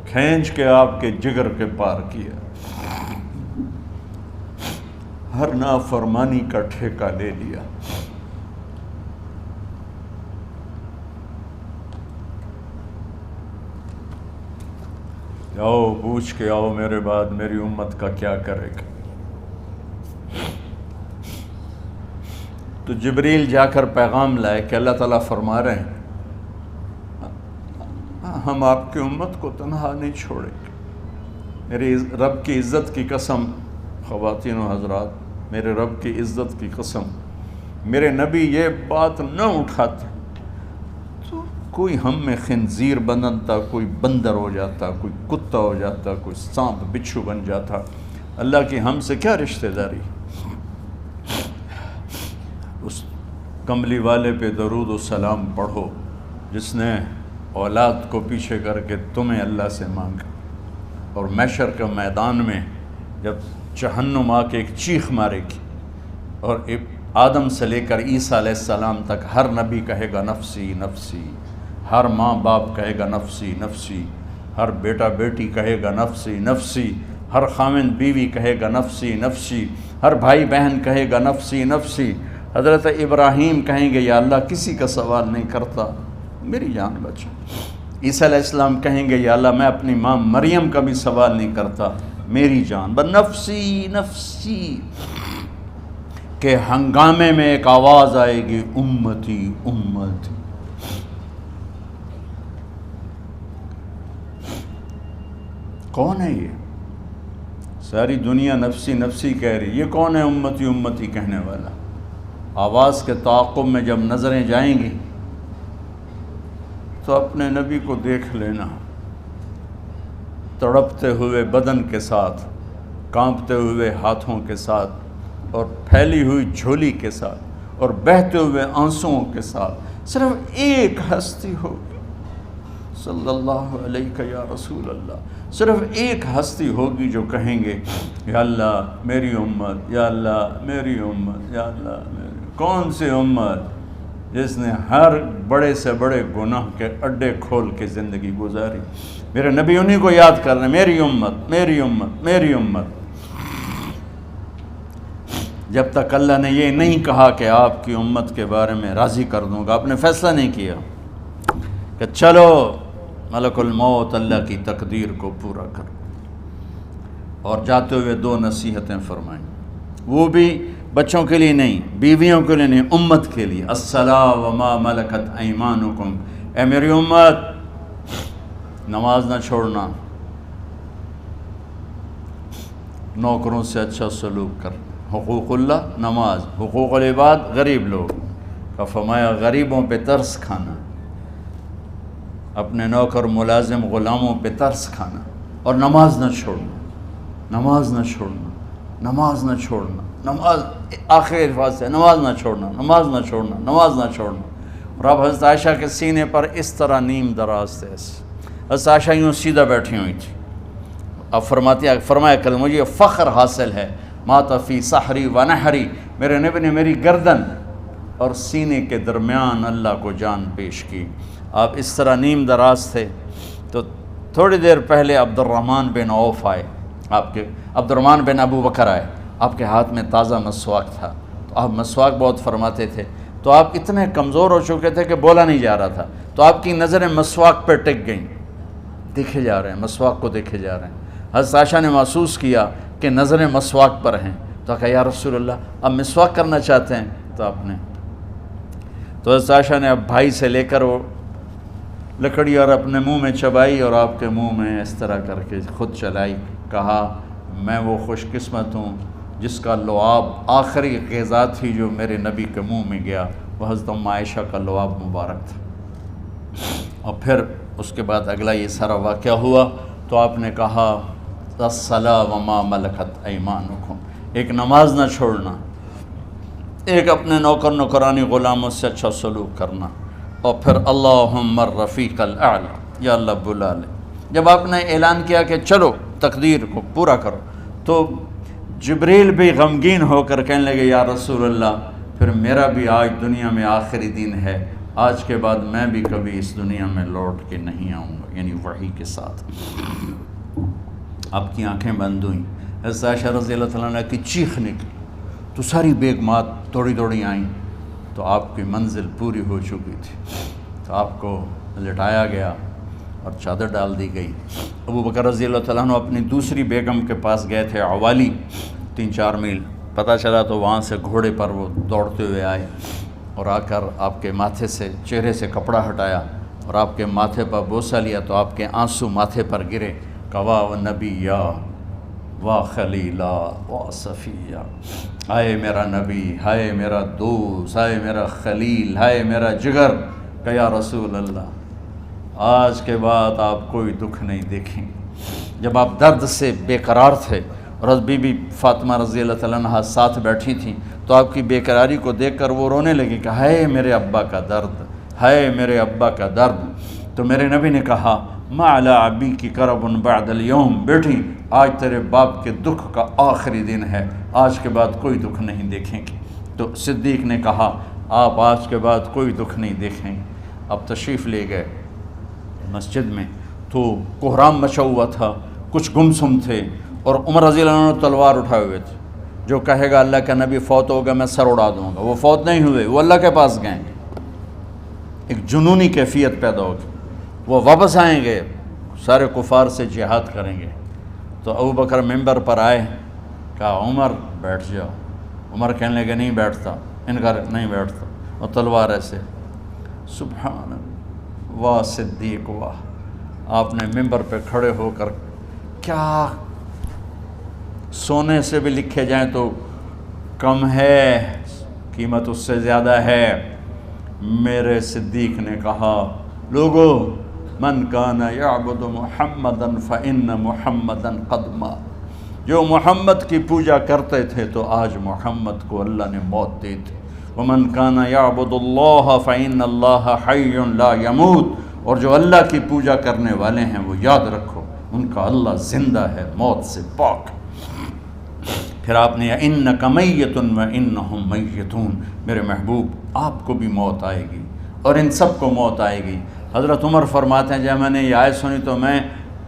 کھینچ کے آپ کے جگر کے پار کیا، ہر نافرمانی کا ٹھیکہ لے لیا۔ جاؤ پوچھ کے آؤ میرے بعد میری امت کا کیا کرے گا۔ تو جبریل جا کر پیغام لائے کہ اللہ تعالیٰ فرما رہے ہیں ہم آپ کی امت کو تنہا نہیں چھوڑیں گے۔ میرے رب کی عزت کی قسم، خواتین و حضرات، میرے رب کی عزت کی قسم، میرے نبی یہ بات نہ اٹھاتے تو کوئی ہم میں خنزیر بنتا، کوئی بندر ہو جاتا، کوئی کتا ہو جاتا، کوئی سانپ بچھو بن جاتا۔ اللہ کی ہم سے کیا رشتہ داری؟ اس کملی والے پہ درود و سلام پڑھو جس نے اولاد کو پیچھے کر کے تمہیں اللہ سے مانگا، اور محشر کے میدان میں جب جہنم آ کے ایک چیخ مارے گی اور آدم سے لے کر عیسیٰ علیہ السلام تک ہر نبی کہے گا نفسی نفسی، ہر ماں باپ کہے گا نفسی نفسی، ہر بیٹا بیٹی کہے گا نفسی نفسی، ہر خاوند بیوی کہے گا نفسی نفسی، ہر بھائی بہن کہے گا نفسی نفسی۔ حضرت ابراہیم کہیں گے یا اللہ کسی کا سوال نہیں کرتا، میری جان بچا۔ عیسیٰ علیہ السلام کہیں گے یا اللہ میں اپنی ماں مریم کا بھی سوال نہیں کرتا، میری جان بس نفسی نفسی۔ کہ ہنگامے میں ایک آواز آئے گی امتی امتی۔ کون ہے یہ؟ ساری دنیا نفسی نفسی کہہ رہی، یہ کون ہے امتی امتی کہنے والا؟ آواز کے تعاقب میں جب نظریں جائیں گی تو اپنے نبی کو دیکھ لینا، تڑپتے ہوئے بدن کے ساتھ، کانپتے ہوئے ہاتھوں کے ساتھ، اور پھیلی ہوئی جھولی کے ساتھ، اور بہتے ہوئے آنسوؤں کے ساتھ۔ صرف ایک ہستی ہوگی، صلی اللہ علیہ یا رسول اللہ، صرف ایک ہستی ہوگی جو کہیں گے یا اللہ میری امت، یا اللہ میری امت، یا اللہ میری۔ کون سی امت؟ جس نے ہر بڑے سے بڑے گناہ کے اڈے کھول کے زندگی گزاری۔ میرے نبی انہی کو یاد کر رہے ہیں، میری امت میری امت میری امت۔ جب تک اللہ نے یہ نہیں کہا کہ آپ کی امت کے بارے میں راضی کر دوں گا، آپ نے فیصلہ نہیں کیا کہ چلو ملک الموت اللہ کی تقدیر کو پورا کر، اور جاتے ہوئے 2 نصیحتیں فرمائیں، وہ بھی بچوں کے لیے نہیں، بیویوں کے لیے نہیں، امت کے لیے۔ الصلاۃ وما ملکت ایمانکم، اے میری امت نماز نہ چھوڑنا، نوکروں سے اچھا سلوک کر، حقوق اللہ نماز، حقوق العباد غریب لوگ کا فرمایا غریبوں پہ ترس کھانا، اپنے نوکر ملازم غلاموں پہ ترس کھانا، اور نماز نہ چھوڑنا، نماز نہ چھوڑنا، نماز نہ چھوڑنا، نماز آخری الفاظ سے نماز نہ چھوڑنا، نماز نہ چھوڑنا، نماز نہ چھوڑنا۔ اور اب حضرت عائشہ کے سینے پر اس طرح نیم دراز تھے، حضرت عائشہ یوں سیدھا بیٹھی ہوئی تھی۔ اب فرمایا کریں مجھے فخر حاصل ہے، مات فی سحری و نحری، میرے نبی نے میری گردن اور سینے کے درمیان اللہ کو جان پیش کی۔ آپ اس طرح نیم دراز تھے تو تھوڑی دیر پہلے عبد الرحمن بن عوف آئے، عبد الرحمن بن ابو بکر آئے، آپ کے ہاتھ میں تازہ مسواک تھا، تو آپ مسواک بہت فرماتے تھے، تو آپ اتنے کمزور ہو چکے تھے کہ بولا نہیں جا رہا تھا، تو آپ کی نظریں مسواک پہ ٹک گئیں، دیکھے جا رہے ہیں، مسواک کو دیکھے جا رہے ہیں۔ حضرت عائشہ نے محسوس کیا کہ نظریں مسواک پر ہیں، تو کہا یا رسول اللہ اب مسواک کرنا چاہتے ہیں، تو آپ نے تو حضرت عائشہ نے اب بھائی سے لے کر وہ لکڑی اور اپنے منہ میں چبائی، اور آپ کے منہ میں اس طرح کر کے خود چلائی، کہا میں وہ خوش قسمت ہوں جس کا لعاب آخری غذا تھی جو میرے نبی کے منہ میں گیا، وہ حضرت ام عائشہ کا لعاب مبارک تھا۔ اور پھر اس کے بعد اگلا یہ سارا واقعہ ہوا، تو آپ نے کہا الصلاۃ وما ملکت ایمانکم، ایک نماز نہ چھوڑنا، ایک اپنے نوکر نوکرانی غلاموں سے اچھا سلوک کرنا، اور پھر اللہم الرفیق الاعلی، یا اللہ بلا لے۔ جب آپ نے اعلان کیا کہ چلو تقدیر کو پورا کرو۔ تو جبریل بھی غمگین ہو کر کہنے لگے یا رسول اللہ پھر میرا بھی آج دنیا میں آخری دن ہے، آج کے بعد میں بھی کبھی اس دنیا میں لوٹ کے نہیں آؤں گا، یعنی وحی کے ساتھ۔ آپ کی آنکھیں بند ہوئیں، حضرت عائشہ رضی اللہ تعالیٰ عنہ کی چیخ نکلی تو ساری بیگمات دوڑی آئیں، تو آپ کی منزل پوری ہو چکی تھی، تو آپ کو لٹایا گیا اور چادر ڈال دی گئی۔ ابو بکر رضی اللہ تعالیٰ عنہ اپنی دوسری بیگم کے پاس گئے تھے عوالی، 3-4 میل، پتہ چلا تو وہاں سے گھوڑے پر وہ دوڑتے ہوئے آئے اور آ کر آپ کے ماتھے سے چہرے سے کپڑا ہٹایا اور آپ کے ماتھے پر بوسہ لیا تو آپ کے آنسو ماتھے پر گرے، کہ واہ نبیّا واہ خلیلا واہ صفیہ، ہائے میرا نبی، ہائے میرا دوست، ہائے میرا خلیل، ہائے میرا جگر، کہ یا رسول اللہ آج کے بعد آپ کوئی دکھ نہیں دیکھیں گے۔ جب آپ درد سے بے قرار تھے اور بی بی فاطمہ رضی اللہ تعالیٰ عنہ ساتھ بیٹھی تھیں تو آپ کی بے قراری کو دیکھ کر وہ رونے لگی کہ ہائے میرے ابا کا درد، ہائے میرے ابا کا درد۔ تو میرے نبی نے کہا ما علی ابی کی کرب بعد اليوم، بیٹی آج تیرے باپ کے دکھ کا آخری دن ہے، آج کے بعد کوئی دکھ نہیں دیکھیں گے۔ تو صدیق نے کہا آپ آج کے بعد کوئی دکھ نہیں دیکھیں گے۔ اب تشریف لے گئے مسجد میں تو کوہرام مچا ہوا تھا، کچھ گمسم تھے اور عمر رضی اللہ عنہ تلوار اٹھائے ہوئے تھے، جو کہے گا اللہ کا نبی فوت ہوگا میں سر اڑا دوں گا، وہ فوت نہیں ہوئے، وہ اللہ کے پاس گئے، ایک جنونی کیفیت پیدا ہوگی، وہ واپس آئیں گے، سارے کفار سے جہاد کریں گے۔ تو ابو بکر ممبر پر آئے، کہا عمر بیٹھ جاؤ، عمر کہنے لگے نہیں بیٹھتا، انکار نہیں بیٹھتا، اور تلوار ایسے، سبحان اللہ واہ صدیق واہ۔ آپ نے ممبر پہ کھڑے ہو کر کیا سونے سے بھی لکھے جائیں تو کم ہے، قیمت اس سے زیادہ ہے، میرے صدیق نے کہا لوگو من کان یعبد محمدا فإن محمدا قد مات، جو محمد کی پوجا کرتے تھے تو آج محمد کو اللہ نے موت دی تھی، ومن کان یعبد اللہ فإن اللہ حی لا یموت، اور جو اللہ کی پوجا کرنے والے ہیں وہ یاد رکھو ان کا اللہ زندہ ہے، موت سے پاک۔ پھر آپ نے انک میت وانہم میتون، میرے محبوب آپ کو بھی موت آئے گی اور ان سب کو موت آئے گی۔ حضرت عمر فرماتے ہیں جب میں نے یہ آیت سنی تو میں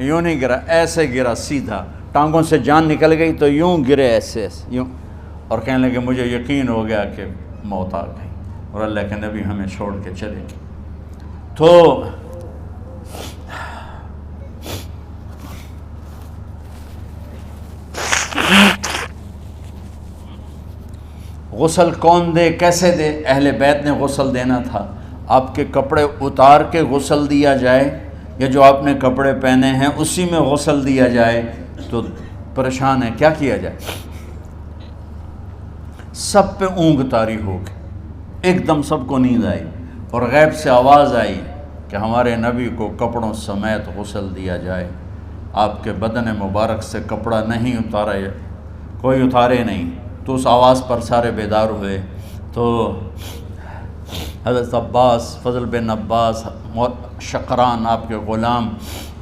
یوں نہیں گرا، ایسے گرا سیدھا، ٹانگوں سے جان نکل گئی تو یوں گرے ایسے یوں، اور کہنے لگے مجھے یقین ہو گیا کہ موت آ گئی اور اللہ کے نبی ہمیں چھوڑ کے چلے گئے۔ تو غسل کون دے، کیسے دے؟ اہل بیت نے غسل دینا تھا۔ آپ کے کپڑے اتار کے غسل دیا جائے یا جو آپ نے کپڑے پہنے ہیں اسی میں غسل دیا جائے تو پریشان ہے، کیا کیا جائے؟ سب پہ اونگ طاری ہو گئی، ایک دم سب کو نیند آئی اور غیب سے آواز آئی کہ ہمارے نبی کو کپڑوں سمیت غسل دیا جائے۔ آپ کے بدن مبارک سے کپڑا نہیں اتارا، کوئی اتارے نہیں، تو اس آواز پر سارے بیدار ہوئے۔ تو حضرت عباس، فضل بن عباس، شقران آپ کے غلام،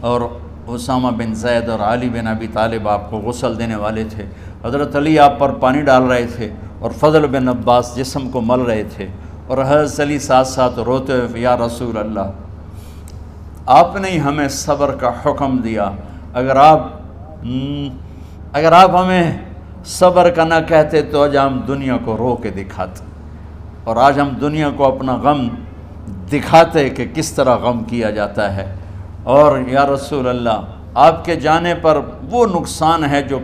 اور اسامہ بن زید اور علی بن ابی طالب آپ کو غسل دینے والے تھے۔ حضرت علی آپ پر پانی ڈال رہے تھے اور فضل بن عباس جسم کو مل رہے تھے، اور حضرت علی ساتھ ساتھ روتے ہوئے یا رسول اللہ آپ نے ہمیں صبر کا حکم دیا، اگر آپ ہمیں صبر کا نہ کہتے تو آج ہم دنیا کو رو کے دکھاتے، اور آج ہم دنیا کو اپنا غم دکھاتے کہ کس طرح غم کیا جاتا ہے۔ اور یا رسول اللہ آپ کے جانے پر وہ نقصان ہے جو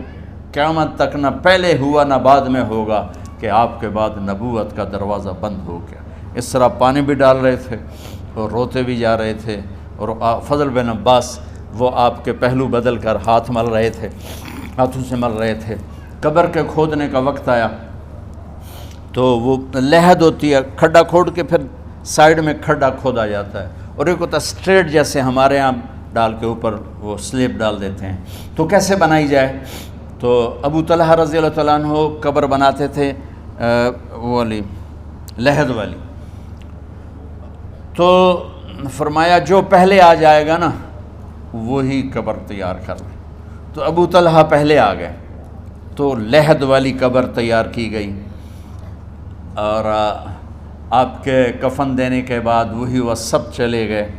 قیامت تک نہ پہلے ہوا نہ بعد میں ہوگا، کہ آپ کے بعد نبوت کا دروازہ بند ہو گیا۔ اس طرح پانی بھی ڈال رہے تھے اور روتے بھی جا رہے تھے، اور فضل بن عباس وہ آپ کے پہلو بدل کر ہاتھ مل رہے تھے، ہاتھوں سے مل رہے تھے۔ قبر کے کھودنے کا وقت آیا تو وہ لحد ہوتی ہے، کھڈا کھود کے پھر سائیڈ میں کھڈا کھودا جاتا ہے، اور ایک ہوتا اسٹریٹ جیسے ہمارے ہاں ڈال کے اوپر وہ سلیب ڈال دیتے ہیں، تو کیسے بنائی جائے؟ تو ابو طلحہ رضی اللہ تعالیٰ عنہ قبر بناتے تھے وہ والی لحد والی، تو فرمایا جو پہلے آ جائے گا نا وہی قبر تیار کر لے۔ تو ابو طلحہ پہلے آ گئے، تو لحد والی قبر تیار کی گئی، اور آپ کے کفن دینے کے بعد وہی وہ سب چلے گئے۔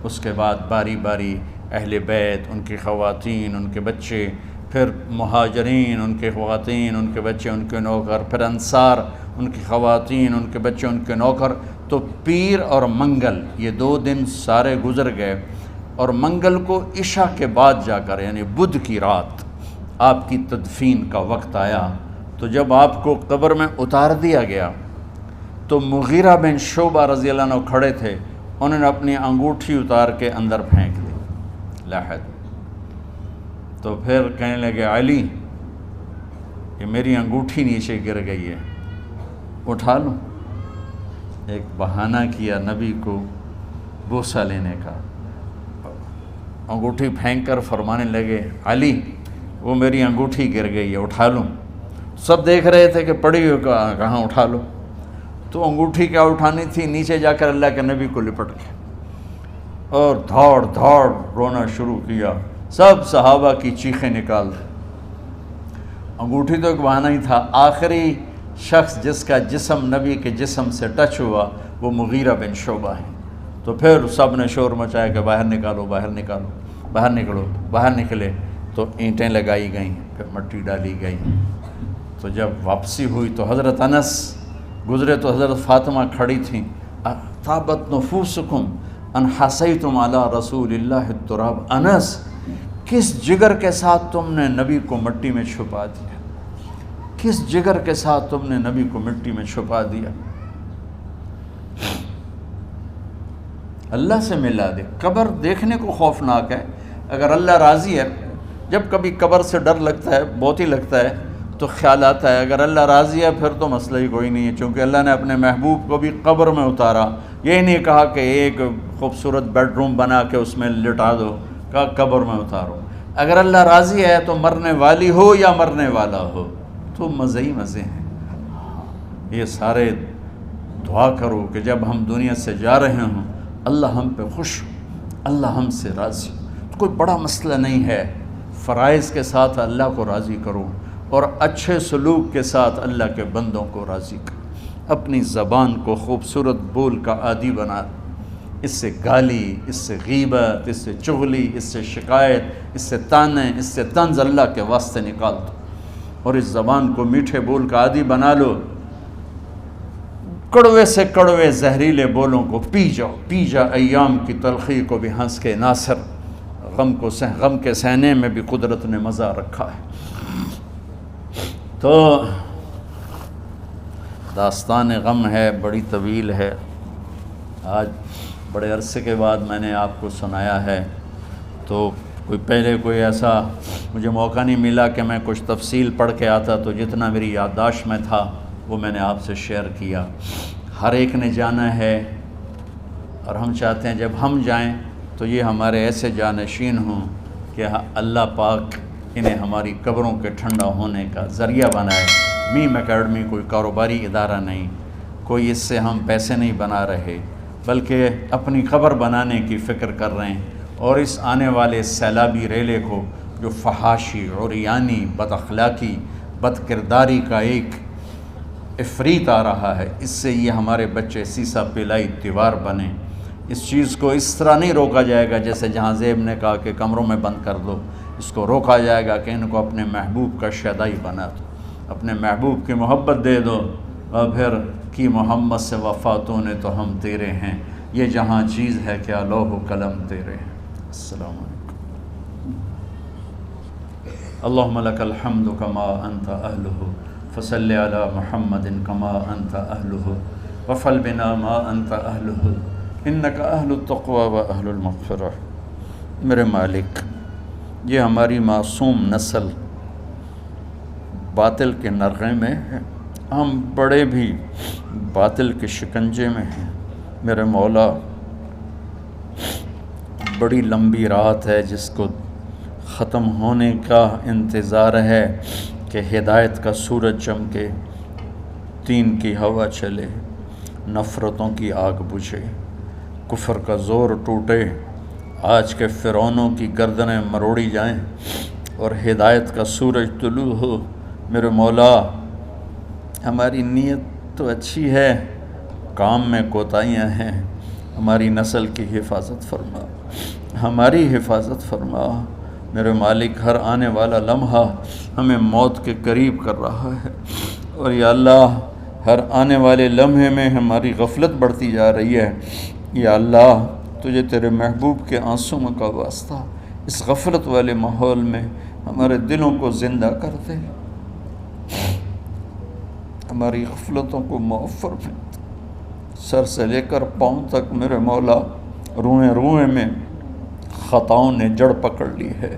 اس کے بعد باری باری اہل بیت، ان کی خواتین، ان کے بچے، پھر مہاجرین، ان کے خواتین، ان کے بچے، ان کے نوکر، پھر انصار، ان کی خواتین، ان کے بچے، ان کے نوکر۔ تو پیر اور منگل یہ 2 دن سارے گزر گئے، اور منگل کو عشاء کے بعد جا کر یعنی بدھ کی رات آپ کی تدفین کا وقت آیا۔ تو جب آپ کو قبر میں اتار دیا گیا تو مغیرہ بن شعبہ رضی اللہ عنہ کھڑے تھے، انہوں نے اپنی انگوٹھی اتار کے اندر پھینک دی لاحد۔ تو پھر کہنے لگے علی کہ میری انگوٹھی نیچے گر گئی ہے، اٹھا لوں۔ ایک بہانہ کیا نبی کو بوسہ لینے کا، انگوٹھی پھینک کر فرمانے لگے علی وہ میری انگوٹھی گر گئی ہے، اٹھا لوں۔ سب دیکھ رہے تھے کہ پڑی ہوئی کہاں اٹھا لو۔ تو انگوٹھی کیا اٹھانی تھی، نیچے جا کر اللہ کے نبی کو لپٹ گیا اور دھاڑ دھاڑ رونا شروع کیا۔ سب صحابہ کی چیخیں نکال دی۔ انگوٹھی تو ایک بہانہ ہی تھا، آخری شخص جس کا جسم نبی کے جسم سے ٹچ ہوا وہ مغیرہ بن شعبہ ہے۔ تو پھر سب نے شور مچایا کہ باہر نکالو، باہر نکالو، باہر نکلو، باہر نکلے۔ تو اینٹیں لگائی گئیں، پھر مٹی ڈالی گئی۔ تو جب واپسی ہوئی تو حضرت انس گزرے تو حضرت فاطمہ کھڑی تھیں، طابت نفوسکم ان حسیتم علی رسول اللہ التراب۔ انس کس جگر کے ساتھ تم نے نبی کو مٹی میں چھپا دیا، کس جگر کے ساتھ تم نے نبی کو مٹی میں چھپا دیا۔ اللہ سے ملا دے۔ قبر دیکھنے کو خوفناک ہے، اگر اللہ راضی ہے، جب کبھی قبر سے ڈر لگتا ہے، بہت ہی لگتا ہے، تو خیال آتا ہے اگر اللہ راضی ہے پھر تو مسئلہ ہی کوئی نہیں ہے، چونکہ اللہ نے اپنے محبوب کو بھی قبر میں اتارا۔ یہ نہیں کہا کہ ایک خوبصورت بیڈ روم بنا کے اس میں لٹا دو، کہا قبر میں اتارو۔ اگر اللہ راضی ہے تو مرنے والی ہو یا مرنے والا ہو تو مزے ہی مزے ہیں۔ یہ سارے دعا کرو کہ جب ہم دنیا سے جا رہے ہوں اللہ ہم پہ خوش ہو، اللہ ہم سے راضی ہو۔ کوئی بڑا مسئلہ نہیں ہے، فرائض کے ساتھ اللہ کو راضی کرو اور اچھے سلوک کے ساتھ اللہ کے بندوں کو راضی کرو۔ اپنی زبان کو خوبصورت بول کا عادی بنا، اس سے گالی، اس سے غیبت، اس سے چغلی، اس سے شکایت، اس سے تانے، اس سے طنز اللہ کے واسطے نکال دو، اور اس زبان کو میٹھے بول کا عادی بنا لو۔ کڑوے سے کڑوے زہریلے بولوں کو پی جاؤ، پی جا ایام کی تلخی کو بھی ہنس کے ناصر، غم کے سہنے میں بھی قدرت نے مزہ رکھا ہے۔ تو داستان غم ہے، بڑی طویل ہے، آج بڑے عرصے کے بعد میں نے آپ کو سنایا ہے، تو کوئی ایسا مجھے موقع نہیں ملا کہ میں کچھ تفصیل پڑھ کے آتا، تو جتنا میری یادداشت میں تھا وہ میں نے آپ سے شیئر کیا۔ ہر ایک نے جانا ہے، اور ہم چاہتے ہیں جب ہم جائیں تو یہ ہمارے ایسے جانشین ہوں کہ اللہ پاک انہیں ہماری قبروں کے ٹھنڈا ہونے کا ذریعہ بنائے۔ میم اکیڈمی کوئی کاروباری ادارہ نہیں، کوئی اس سے ہم پیسے نہیں بنا رہے، بلکہ اپنی قبر بنانے کی فکر کر رہے ہیں، اور اس آنے والے سیلابی ریلے کو جو فحاشی، عریانی، بد اخلاقی، بد کرداری کا ایک افریت آ رہا ہے، اس سے یہ ہمارے بچے سیسا پلائی دیوار بنیں۔ اس چیز کو اس طرح نہیں روکا جائے گا جیسے جہاں زیب نے کہا کہ کمروں میں بند کر دو، اس کو روکا جائے گا کہ ان کو اپنے محبوب کا شیدائی بنا دو، اپنے محبوب کی محبت دے دو، اور پھر کی محمد سے وفاتوں نے تو ہم تیرے ہیں، یہ جہاں چیز ہے کیا لوح و قلم تیرے ہیں۔ السلام علیکم۔ اللہم لک الحمد کما انت اہلہ فصل علی محمد کما انت اہلہ وفل بنا ما انت اہلہ انک اہل التقوی و اہل المغفرہ۔ میرے مالک، یہ ہماری معصوم نسل باطل کے نرغے میں ہے، ہم بڑے بھی باطل کے شکنجے میں ہیں۔ میرے مولا، بڑی لمبی رات ہے جس کو ختم ہونے کا انتظار ہے کہ ہدایت کا سورج چمکے، دین کی ہوا چلے، نفرتوں کی آگ بجھے، کفر کا زور ٹوٹے، آج کے فرعونوں کی گردنیں مروڑی جائیں، اور ہدایت کا سورج طلوع ہو۔ میرے مولا ہماری نیت تو اچھی ہے، کام میں کوتاہیاں ہیں، ہماری نسل کی حفاظت فرما، ہماری حفاظت فرما۔ میرے مالک ہر آنے والا لمحہ ہمیں موت کے قریب کر رہا ہے، اور یا اللہ ہر آنے والے لمحے میں ہماری غفلت بڑھتی جا رہی ہے۔ یا اللہ تجھے تیرے محبوب کے آنسوں کا واسطہ اس غفلت والے ماحول میں ہمارے دلوں کو زندہ کر دے، ہماری غفلتوں کو معاف فرما۔ سر سے لے کر پاؤں تک میرے مولا روئیں روئیں میں خطاؤں نے جڑ پکڑ لی ہے،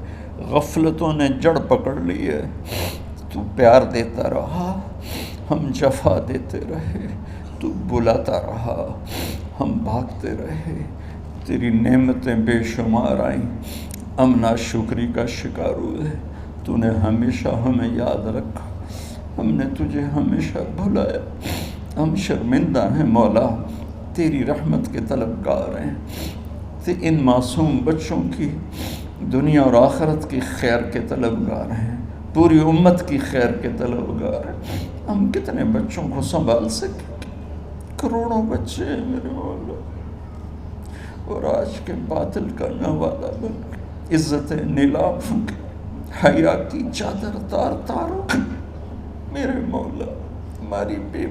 غفلتوں نے جڑ پکڑ لی ہے۔ تو پیار دیتا رہا، ہم جفا دیتے رہے، تو بلاتا رہا، ہم بھاگتے رہے۔ تیری نعمتیں بے شمار آئیں، ہم ناشکری کا شکار ہوئے۔ تو نے ہمیشہ ہمیں یاد رکھا، ہم نے تجھے ہمیشہ بھلایا۔ ہم شرمندہ ہیں مولا، تیری رحمت کے طلبگار ہیں، ان معصوم بچوں کی دنیا اور آخرت کی خیر کے طلبگار ہیں، پوری امت کی خیر کے طلبگار ہیں۔ ہم کتنے بچوں کو سنبھال سکیں؟ کروڑوں بچے ہیں میرے مولا، اور آج کے باطل کا نوالا بن کے عزت نیلام کے حیا کی چادر تار تار ہو گئی۔ میرے مولا ہماری بے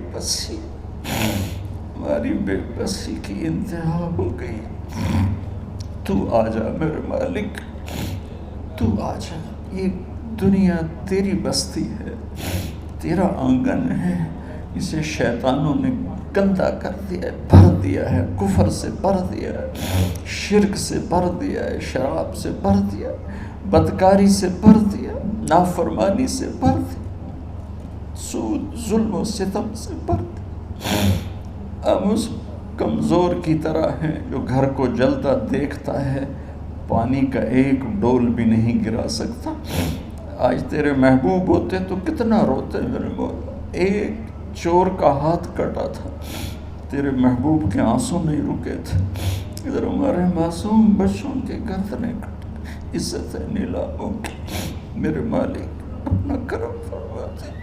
بسی کی انتہا ہو گئی۔ تو آجا میرے مالک، تو آجا۔ یہ دنیا تیری بستی ہے، تیرا آنگن ہے، اسے شیطانوں نے گندا کر دیا ہے، بھر دیا ہے، کفر سے بھر دیا ہے، شرک سے بھر دیا ہے، شراب سے بھر دیا ہے، بدکاری سے بھر دیا، نافرمانی سے بھر دیا، سود ظلم و ستم سے بھر دیا۔ ہم اس کمزور کی طرح ہیں جو گھر کو جلتا دیکھتا ہے، پانی کا ایک ڈول بھی نہیں گرا سکتا۔ آج تیرے محبوب ہوتے تو کتنا روتے میرے مولا۔ ایک چور کا ہاتھ کٹا تھا، تیرے محبوب کے آنسوں نہیں رکے تھے۔ ادھر ہمارے معصوم بچوں کے گردنیں کٹ، عزت نیلاموں کی۔ میرے مالک اپنا کرم فرما دے۔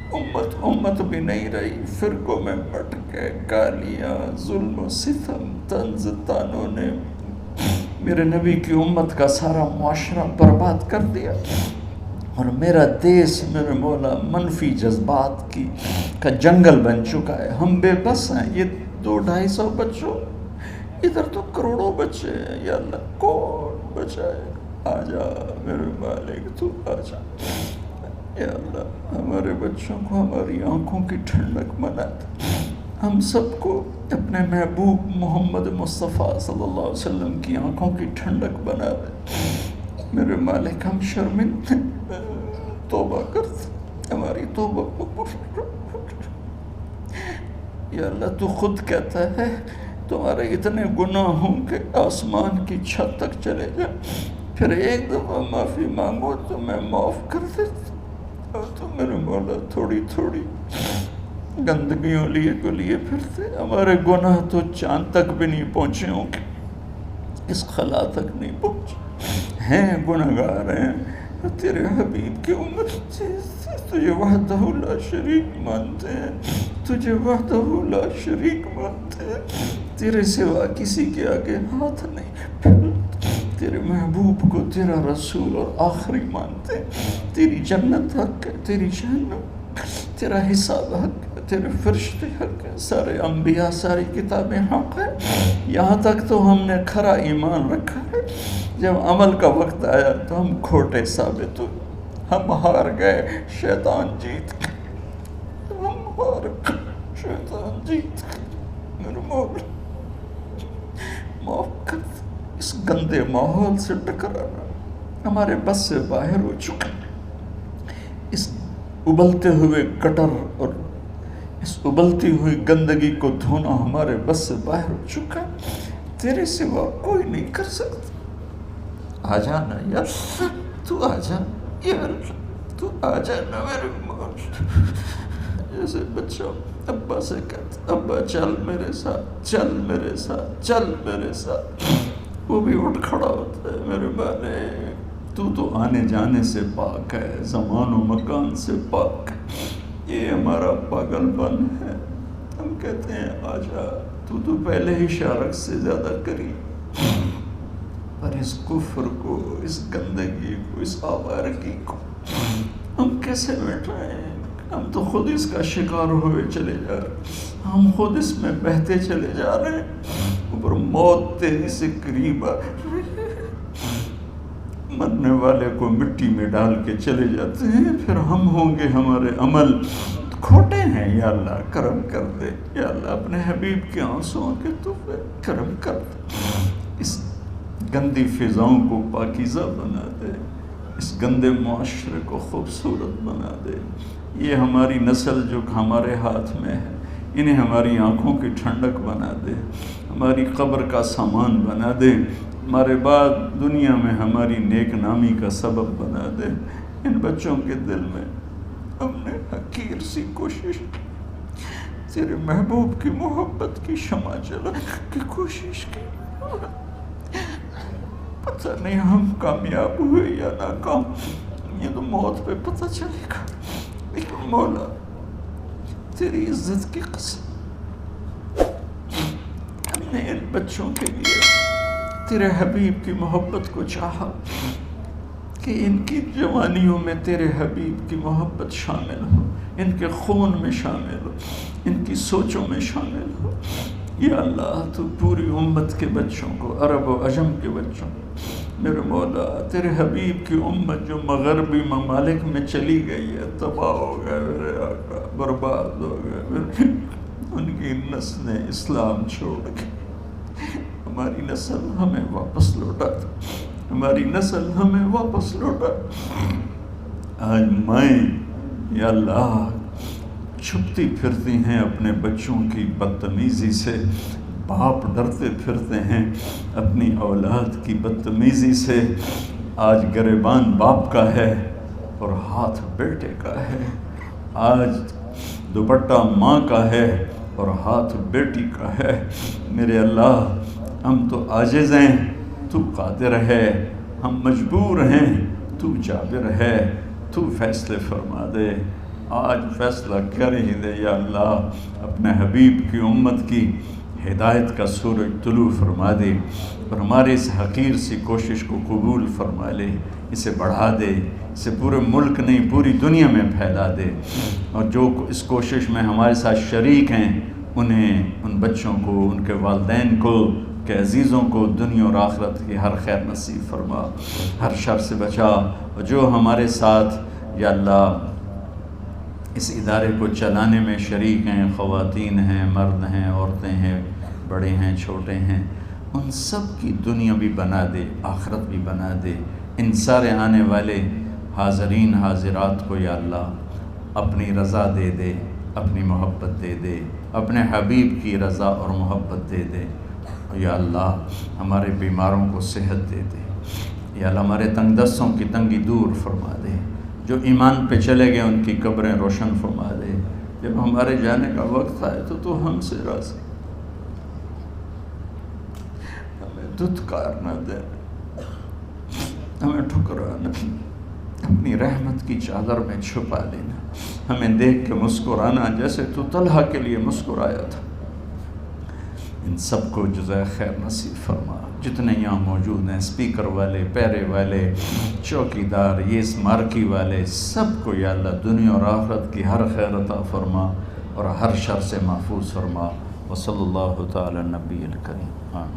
امت بھی نہیں رہی، فرقوں میں بٹ گئے، گالیاں، ظلم و ستم، طنز تانوں نے میرے نبی کی امت کا سارا معاشرہ برباد کر دیا، اور میرا دیس میرے مولا منفی جذبات کا جنگل بن چکا ہے۔ ہم بے بس ہیں، یہ 200-250 بچوں، ادھر تو کروڑوں بچے ہیں۔ یا اللہ کون بچائے؟ آجا میرے مالک، تو آجا یا اللہ۔ ہمارے بچوں کو ہماری آنکھوں کی ٹھنڈک بنا دے، ہم سب کو اپنے محبوب محمد مصطفیٰ صلی اللہ علیہ وسلم کی آنکھوں کی ٹھنڈک بنا دے۔ میرے مالک ہم شرمندہ توبہ کرتے، ہماری توبہ قبول۔ یا اللہ تو خود کہتا ہے تمہارے اتنے گناہ ہوں کہ آسمان کی چھت تک چلے جائیں، پھر ایک دفعہ معافی مانگو تو میں معاف کر دیتا۔ اور تو میرے مولا تھوڑی تھوڑی گندگیوں لیے پھرتے، ہمارے گناہ تو چاند تک بھی نہیں پہنچے ہوں گے، اس خلا تک نہیں پہنچے ہیں، گنہگار ہیں، تیرے حبیب کی امت تجھے وحدہ لا شریک مانتے ہیں، تجھے وحدہ لا شریک مانتے ہیں، تیرے سوا کسی کے آگے ہاتھ نہیں پھیلتے، تیرے محبوب کو تیرا رسول اور آخری مانتے ہیں۔ تیری جنت حق ہے، تیری جہنم، تیرا حساب حق ہے، تیرے فرشتے حق ہے، سارے انبیاء ساری کتابیں حق ہے۔ یہاں تک تو ہم نے کھرا ایمان رکھا ہے، جب عمل کا وقت آیا تو ہم کھوٹے ثابت ہوئے، ہم ہار گئے، شیطان جیت گئے، ہم ہار گئے، شیطان جیت گئے۔ میرے مولا معاف کر دے، اس گندے ماحول سے ٹکرانا ہمارے بس سے باہر ہو چکا، اس ابلتے ہوئے گٹر اور اس ابلتی ہوئی گندگی کو دھونا ہمارے بس سے باہر ہو چکا، تیرے سوا کوئی نہیں کر سکتا۔ آ جانا یار، تو آ جا یار، تو آ جانا میرے مولا۔ جیسے بچہ ابا سے کہتا ابا چل میرے ساتھ، چل میرے ساتھ، چل میرے ساتھ، وہ بھی اٹھ کھڑا ہوتا ہے۔ میرے مالک تو تو آنے جانے سے پاک ہے، زمان و مکان سے پاک ہے۔ یہ ہمارا پاگل پن ہے، ہم کہتے ہیں آجا، تو پہلے ہی شارک سے زیادہ قریب، پر اس کفر کو، اس گندگی کو، اس آوارگی کو ہم کیسے مٹائیں؟ ہم تو خود اس کا شکار ہوئے چلے جا رہے، ہم خود اس میں بہتے چلے جا رہے ہیں، اوپر موت تیزی سے قریب آ رہی ہے۔ مرنے والے کو مٹی میں ڈال کے چلے جاتے ہیں، پھر ہم ہوں گے، ہمارے عمل کھوٹے ہیں، یا اللہ کرم کر دے، یا اللہ اپنے حبیب کے آنسوؤں کے تو کرم کر دے، اس گندی فضاؤں کو پاکیزہ بنا دے، اس گندے معاشرے کو خوبصورت بنا دے۔ یہ ہماری نسل جو ہمارے ہاتھ میں ہے، انہیں ہماری آنکھوں کی ٹھنڈک بنا دے، ہماری قبر کا سامان بنا دے، ہمارے بعد دنیا میں ہماری نیک نامی کا سبب بنا دے۔ ان بچوں کے دل میں ہم نے حقیر سی کوشش، تیرے محبوب کی محبت کی شمع جلا کی کوشش کی، پتہ نہیں ہم کامیاب ہوئے یا ناکام، یہ تو موت پہ پتہ چلے گا، لیکن مولا تیری عزت کی قسم، ہم نے ان بچوں کے لیے تیرے حبیب کی محبت کو چاہا کہ ان کی جوانیوں میں تیرے حبیب کی محبت شامل ہو، ان کے خون میں شامل ہو، ان کی سوچوں میں شامل ہو۔ یا اللہ تو پوری امت کے بچوں کو، عرب و عجم کے بچوں کو، میرے مولا تیرے حبیب کی امت جو مغربی ممالک میں چلی گئی ہے، تباہ ہو گئے میرے آقا، برباد ہو گئے، ان کی نسلیں اسلام چھوڑ گئی، ہماری نسل ہمیں واپس لوٹا دے، ہماری نسل ہمیں واپس لوٹا۔ آج مائیں یا اللہ چھپتی پھرتی ہیں اپنے بچوں کی بدتمیزی سے، باپ ڈرتے پھرتے ہیں اپنی اولاد کی بدتمیزی سے۔ آج گریبان باپ کا ہے اور ہاتھ بیٹے کا ہے، آج دوپٹہ ماں کا ہے اور ہاتھ بیٹی کا ہے۔ میرے اللہ ہم تو عاجز ہیں، تو قادر ہے، ہم مجبور ہیں، تو جابر ہے، تو فیصلے فرما دے۔ آج فیصلہ کر ہی دے یا اللہ، اپنے حبیب کی امت کی ہدایت کا سورج طلوع فرما دے، اور ہمارے اس حقیر سی کوشش کو قبول فرما لے، اسے بڑھا دے، اسے پورے ملک نہیں پوری دنیا میں پھیلا دے، اور جو اس کوشش میں ہمارے ساتھ شریک ہیں انہیں، ان بچوں کو، ان کے والدین کو، کہ عزیزوں کو دنیا اور آخرت کی ہر خیر نصیب فرما، ہر شر سے بچا، اور جو ہمارے ساتھ یا اللہ اس ادارے کو چلانے میں شریک ہیں، خواتین ہیں، مرد ہیں، عورتیں ہیں، بڑے ہیں، چھوٹے ہیں، ان سب کی دنیا بھی بنا دے، آخرت بھی بنا دے۔ ان سارے آنے والے حاضرین حاضرات کو یا اللہ اپنی رضا دے دے، اپنی محبت دے دے، اپنے حبیب کی رضا اور محبت دے دے۔ یا اللہ ہمارے بیماروں کو صحت دے دے، یا اللہ ہمارے تنگ دستوں کی تنگی دور فرما دے، جو ایمان پہ چلے گئے ان کی قبریں روشن فرما دے۔ جب ہمارے جانے کا وقت آئے تو ہم سے راضی، ہمیں دھتکار نہ دے، ہمیں ٹھکرانا، اپنی رحمت کی چادر میں چھپا لینا، ہمیں دیکھ کے مسکرانا جیسے تو طلحہ کے لیے مسکرایا تھا۔ ان سب کو جزائے خیر نصیب فرما، جتنے یہاں موجود ہیں، اسپیکر والے، پیرے والے، چوکی دار، یہ اس مارکی والے، سب کو یا اللہ دنیا اور آخرت کی ہر خیر عطا فرما اور ہر شر سے محفوظ فرما۔ وصلی اللہ تعالی نبی الکریم۔